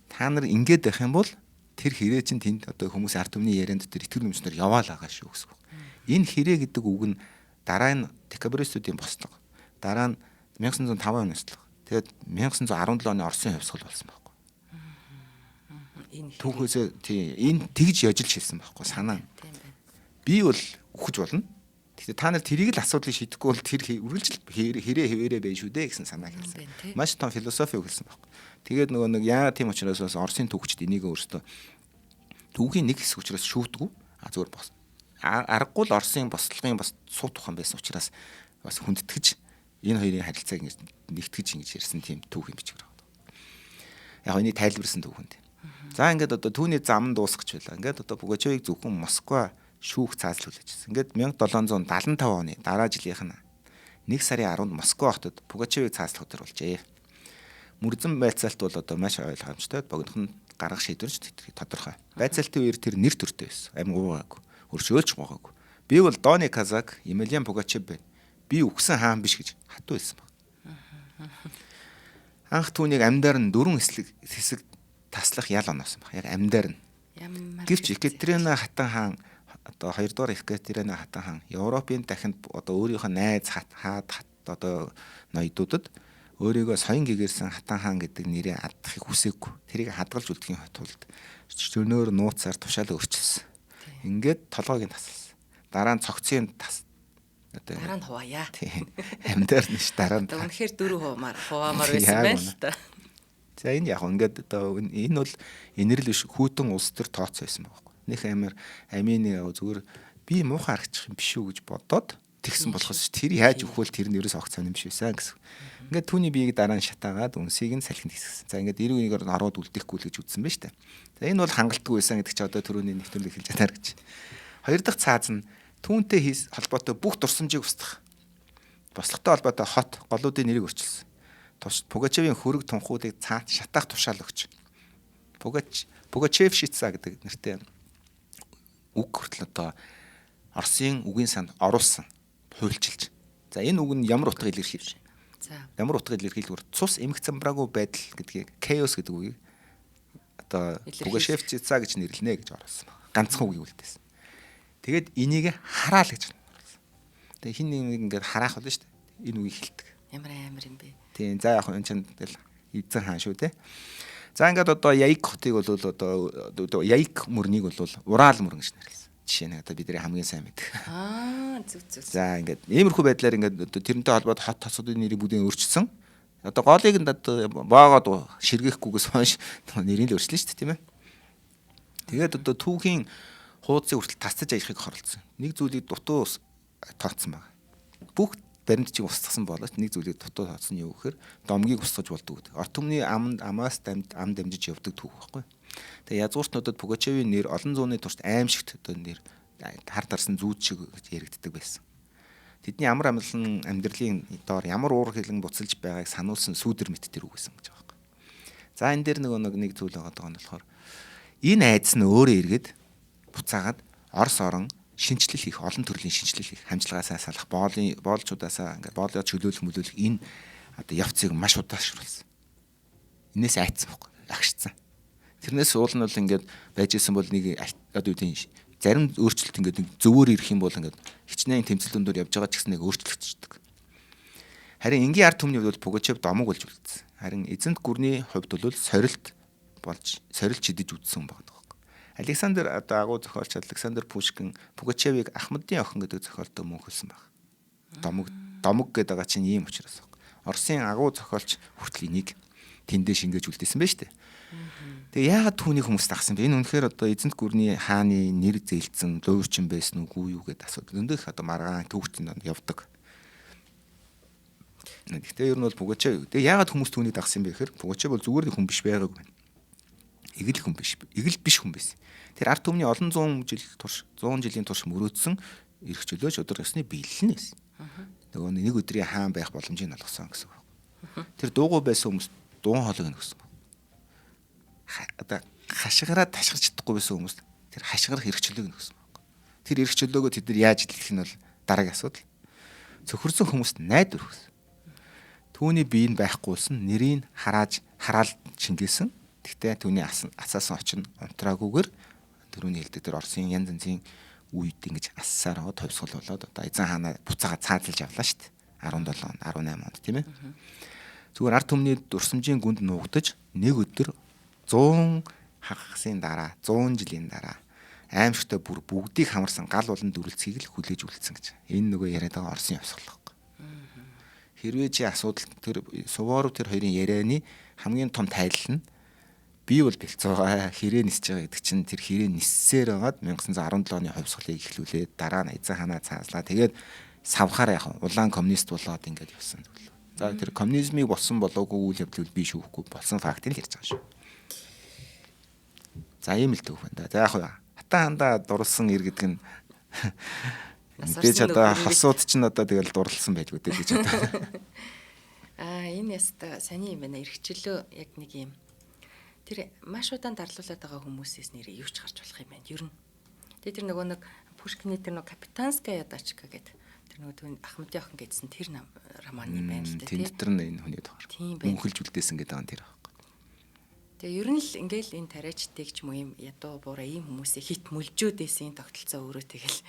Та нар ингэж байх юм бол тэр хэрэг чинь тэнд одоо хүмүүс ард түмний ярианд тэр итгэл үнэмшнэр яваал байгаа шүү гэсэн үг. Энэ хэрэг гэдэг үг нь дараа нь декабристуудын бослого. Дараа нь 1905 оноос л. Тэгээд 1917 оны Оросын хувьсгал болсон байхгүй. Энэ түүхээсээ тий энэ тэгж яжилж хэлсэн байхгүй санаа. Би бол өгч болно. Гэхдээ та нар тэрийг л асуудлыг шийдэхгүй бол тэр үргэлжил хэрэг хэвээрээ байж шүү дээ гэсэн санаа хэлсэн. Маш том философи өгүүлсэн байхгүй. Тэгээд нөгөө нэг яа тийм учраас бас Оросын түүхчд энийг өөрсдөө түүхийн нэг хэсэг учраас шүүдэггүй. Зүгээр бос. Аргагүй л Оросын бослогын бас суу тухайн байсан учраас бас хүндэтгэж энэ хоёрын харилцааг ингэж нэгтгэж ингэж ярьсан тийм түүх юм бичгээр байна. Яг энийг тайлбарсан түүхэнд. За ингээд одоо түүний зам дуусгах байлаа. Ингээд одоо Пугачевыг зөвхөн Москва шүүх цааслуулж. Ингээд 1775 оны дараа жилийнх нь 1 сарын 10-нд Москва хотод Пугачевыг цааслах өдөр болжээ. Мөрзөн байцаалт бол одоо маш ойлгомжтой. Богинох нь гаргах шийдвэрч тодорхой. Байцаалтын үеэр тэр нэр төртэй байсан. Амин уугаагүй. Өршөөлж байгаагүй. Би бол Донny Казак, Емельян Пугачев байна. Би үхсэн хаан биш гэж хатуу хэлсэн баг. Анх түүнийг амьдаар нь 4 хэсэг таслах ял оноосон баг. Яг амьдаар нь. Гэвч Екатерина хатан хаан одоо 2 дугаар Екатерина хатан хаан Европын дахинд одоо өөрийнхөө найз хаад одоо ноёдуудад өөрийгөө соён гэгэрсэн хатан хаан гэдэг нэрээ алдахыг хүсээгүй. Тэрийг хадгалж үлдэхийн тулд чөнөөр нууцаар тушаал өөрчилсөн. Ингээд толгойг нь тасалсан. Дараа нь цогцын дараа нь хуваая. Амьдаар нь ш дараа нь. Үнэхээр 4 хуваамаар байсан байл л та. За энэ яг ингээд одоо энэ бол инэрл биш хүүтэн улс төр тооцсон байсан байхгүй. Нөх амир амины зүгээр би муухай харагчих юм биш үү гэж бодоод тэгсэн болохоос тэр яаж өгвөл тэр нь ерөөс огцоо юм биш байсан гэсэн. Ингээд түүний биеийг дараа нь шатаагаад үнсийг нь салхинд хийсэн. За ингээд эрг үегээр ороод үлдээхгүй л гэж үзсэн байна шүү дээ. За энэ бол хангалтгүй байсан гэдэг чи одоо түрүүний нэвтрүүлэг хэлж чадаар гэж. Хоёр дахь цааз нь түүнтэй холбоотой бүх дурсамжийг устгах. Бослоготой холбоотой хот голуудын нэрийг өөрчилсөн. Пугачевийн хөрөг тунхуудыг цаат шатаах тушаал өгч. Пугачевшица гэдэг нэртэй үг хүртэл одоо Оросын үгийн санд оруулсан, хуульчилж. За энэ үг нь ямар утга илэрхийлж. Ямар утга илэрхийлвэр цус эмх замбраагүй байдал гэдгийг chaos гэдэг үгийг одоо Пугачевшица гэж нэрлэнэ гэж оруулсан. Ганцхан үгийг үлдээсэн. Тэгээд энийг хараал гэж оруулсан. Тэгээд хин нэг ингээд хараах болно шүү дээ. Энэ үгийг хэлдэг. Ямар юм бэ? Тийм. За яг энэ чинь тэгэл эзэн хаан шүү те. За ингээд одоо Яик хотыг бол одоо Яик мөрнийг бол Урал мөрөн гэж нэрлэсэн. Жишээ нь одоо бидний хамгийн сайн мэддэг. Зүг. За ингээд иймэрхүү байдлаар ингээд одоо тэрнтэй холбоод хот тосуудын нэрийг бүгдийг өөрчилсөн. Одоо голыг нь одоо боогод ширгээхгүйгээс хойш нэрийг л өөрчлөн шүү дээ тийм ээ. Тэгээд одоо түүхийн хуудсыг хүртэл тасцаж аялахыг хоролцсон. Нэг зүйлийг дутуу тооцсон байна. Бүх баримт чиг устгасан болоод нэг зүйлийг дутуу тооцсон юу гэхээр домгийг устгаж болдог гэдэг. Орт түмний амаас ам дамжиж явдаг түүх байхгүй. Тэгээ язгууртнуудад Пугачевийн нэр олон зууны турш аимшигт одоо нэр хар дарсан зүүд шиг гэж яригддаг байсан. Тэдний амар амлан амьдралын доор ямар уур хилэн буцалж байгааг сануулсан сүүдэр мэт тэр үг гэсэн гэж байгаа байхгүй. За энэ дээр нэг зүйл байгаа нь болохоор энэ айдас нь өөрөө эргээд буцаагаад Орос орон шинжлэл хийх, олон төрлийн шинжлэл хийх, хамжлагаасаа салах, боолчуудаасаа ингээд боолоо чөлөөлөх энэ одоо явцыг маш удаашруулсан. Энээс айцсан байхгүй, агшцсан. Тэрнээс уул нь бол ингээд байж исэн бол нэг одоо юу тийм зарим өөрчлөлт ингээд зөвөр ирэх юм бол ингээд хичнээн тэмцэл дүндээр явж байгаа ч гэсэн нэг өөрчлөгдчихдөг. Харин энгийн ард түмний хувьд Пугачев домог болж үлдсэн. Харин эзэнт гүрний хувьд бол сорилт шидэж үдсэн байна. Александр одоо агуу зохиолч Александр Пушкин Пугачевыг Ахмадын охин гэдэг зохиолтой мөнхөлсөн баг. Домог гэдэг байгаа чинь ийм учраас баг. Оросын агуу зохиолч хүртэл энийг тэндээ шингээж үлдээсэн байж тээ. Тэгээ яагаад түүнийг хүмүүс дагсан бэ? Энэ үнэхээр одоо эзэнт гүрний хааны нэр зээлдсэн луурчин байсан үгүй юу гэдэг асуудал. Өндөх одоо маргаан төвчөнд явдаг. Гэхдээ ер нь бол Пугачев. Тэгээ яагаад хүмүүс түүнийг дагсан бэ гэхээр Пугачев бол зүгээр хүн биш байгаагүй байна. Игэл хүн биш. Игэл биш хүн байсан. Тэр ард түмний олон 100 жилийн турш мөрөөдсөн эрх чөлөөч өдөр ёсны биелэл нь байсан. Нөгөө нэг өдрийн хаан байх боломжийг олгосон гэсэн үг. Тэр дуугүй байсан хүмүүс дуун хоолойг нөгсөн. Одоо хашгираа ташгирч чадахгүй байсан хүмүүс тэр хашгирах эрх чөлөөг нөгсөн. Тэр эрх чөлөөгөө тэд нар яаж илэрхийлэх нь бол дараагийн асуудал. Цөхөрсөн хүмүүст найдвар өгсөн. Түүний бие нь байхгүйсэн нэрийг хараал шингээсэн. Тэгтээ түүний асаасан очин унтраагүйгээр тэрүүний хэлдэг тэр Оросын янз янзын үед ингэж ассаар товсгол болоод одоо эзэн хаанаа буцаага цаазалж авлаа шүү дээ. 17 он 18 онд тийм ээ. Зүгээр ард түмний дурсамжийн гүнд нуугдаж нэг өдөр 100 хагасын дараа 100 жилийн дараа аимшигтай бүр бүгдийг хамарсан гал болон дүрлцгийг л хүлээж үлдсэн гэж. Энэ нөгөө яриад байгаа Оросын явсгал байхгүй. Хэрвээ чи асуудал тэр Суворов тэр хоёрын ярианы хамгийн том тайлал нь би бол бэлцээгаа хэрэг нисэж байгаа гэдэг чинь тэр хэрэг ниссээр байгаад 1917 оны хувьсгалыг эхлүүлээд дараа нь эзэн ханаа цааслаа. Тэгээд савхаар яг улаан коммунист болоод ингээд явсан зүйл. За тэр коммунизмыг болсон болоогүй үйл явдал би шүүхгүй болсон фактыг л ярьж байгаа шүү. За ийм л төв байна да. За яг хатан хандаа дурлсан ир гэдэг нь мэдээж одоо хосууд чинь одоо тэгэл дурлсан байлгүй дээ гэж одоо. Энэ яста саний юм байна. Эрхчлөө яг нэг юм. Тэр маш удаан дарлуулад байгаа хүмүүсээс нэрээ юу ч гарч болох юм байна. Ер нь. Тэгээ тэр нөгөө нэг Пушкины тэр нөгөө Капитанская дачка гэдэг тэр нөгөө Ахмадын охин гэдсэн тэр роман юм байна л да тийм. Тэр нь энэ хүний тохор. Мөнхөлж үлдээсэн гэдэг нь тэр байхгүй. Тэгээ ер нь л ингээл энэ тариачдыг ч юм уу юм ядуу буураа ийм хүмүүсийг хит мүлжөөдөөс энэ тогтолцоо өөрөө тэгэл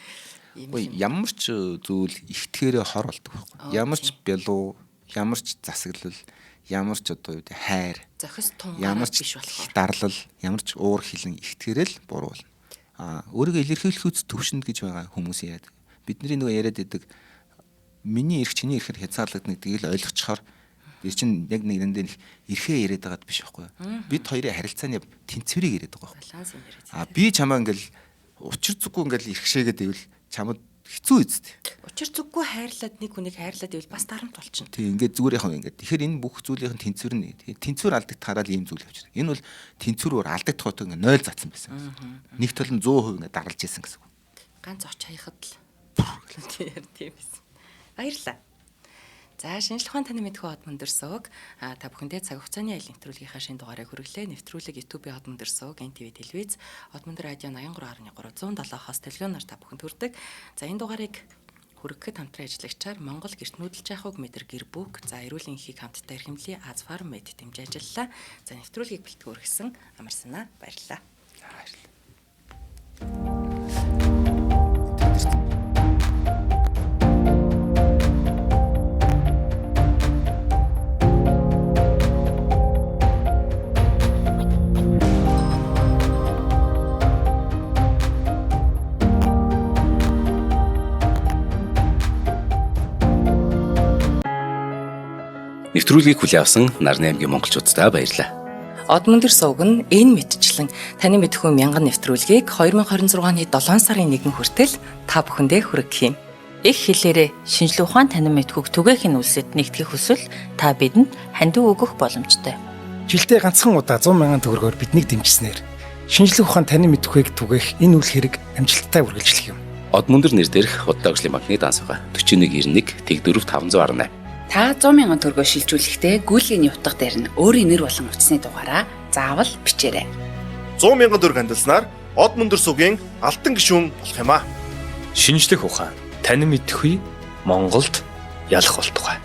ямар ч зүйл ихтгээрээ хор болдог байхгүй. Ямар ч бялуу, ямар ч засаглал, ямар ч одоо юу гэдэг хайр, зохис тун ямар ч биш болохоор дарлал, ямар ч уур хилэн ихтгээрэл буруу болно. Өөрийгөө илэрхийлэх үс төвшөнд гэж байгаа хүмүүс яадаг. Бидний нөгөө яриад байдаг миний эрх чиний эрхээр хязгаарлагддаг гэдгийг л ойлгочхоор тэр чинь яг нэг нэндээ эрхээ яриад байгаад биш байхгүй. Бид хоёрын харилцааны тэнцвэрийг яриад байгаа байхгүй. Би чамаа ингээл учир зүггүй ингээл эрхшээгээд ивэл чамд хэцүү үсттэй. Учир зүггүй хайрлаад нэг хүнийг хайрлаад ивэл бас дарамт болчихно. Тийм ингээд зүгээр яхав ингээд. Тэгэхээр энэ бүх зүйлийн тэнцвэр нь тэнцвэр алдагдахаараа л ийм зүйл явж байна. Энэ бол тэнцвэрөөр алдагдах хот ингээд 0 зацсан байсан. Нэг тал нь 100% ингээд дарлаж исэн гэсэн үг. Ганц оч хаяхад л тийм байсан. Баярлалаа. За шинжлэх ухааны таны мэдхүү хот мөндөр сувг та бүхэндээ цаг хугацааны аялал нэвтрүүлгийнхаа шинэ дугаарыг хүргэлээ. Нэвтрүүлэг YouTube хот мөндөр сувг, NTV телевиз, хот мөндөр радио 83.3 107 хос телефоноор та бүхэнд хүрдэг. За энэ дугаарыг хүргэхэд хамтран ажиллагчаар Монгол гэрт нүүдэлж яхаг метр гэр бүк, за эрүүлийн энхийг хамтдаа эрхэмлэе Аз фарм мед дэмжиж ажиллалаа. За нэвтрүүлгийг бэлтгэн өргөсөн амар санаа баярлалаа. Нэвтрүүлгийг хүлээн авсан Нарны аймгийн монголчуудаа баярлалаа. Од мөндөр сувг нь энэ мэдчлэн таны мэдхүү мянган нэвтрүүлгийг 2026 оны 7 сарын 1 хүртэл та бүхэндээ хүргэх юм. Их хэлээрээ шинжлэх ухааны танин мэдхүүг түгээхийн үлсэд нэгтгэх хүсвэл та бидэнд хандив өгөх боломжтой. Жилдээ ганцхан удаа 100,000 төгрөгөөр биднийг дэмжснээр шинжлэх ухааны танин мэдхүйг түгээх энэ үйл хэрэг амжилттай үргэлжлэх юм. Од мөндөр нэр дээрх Удаа өвчлийн банкны дансгаа 4191 тэг 4518. Та 100,000 төгрөгөөр шилжүүлэхдээ гүйлгийн утга дээр нь өөрийн нэр болон утасны дугаараа заавал бичээрэй. 100,000 төгрөг хандалснаар Од мөндөр сувгийн алтан гишүүн болох юм а. Шинжлэх ухаан танин мэдхгүй Монголд ялах болтугай.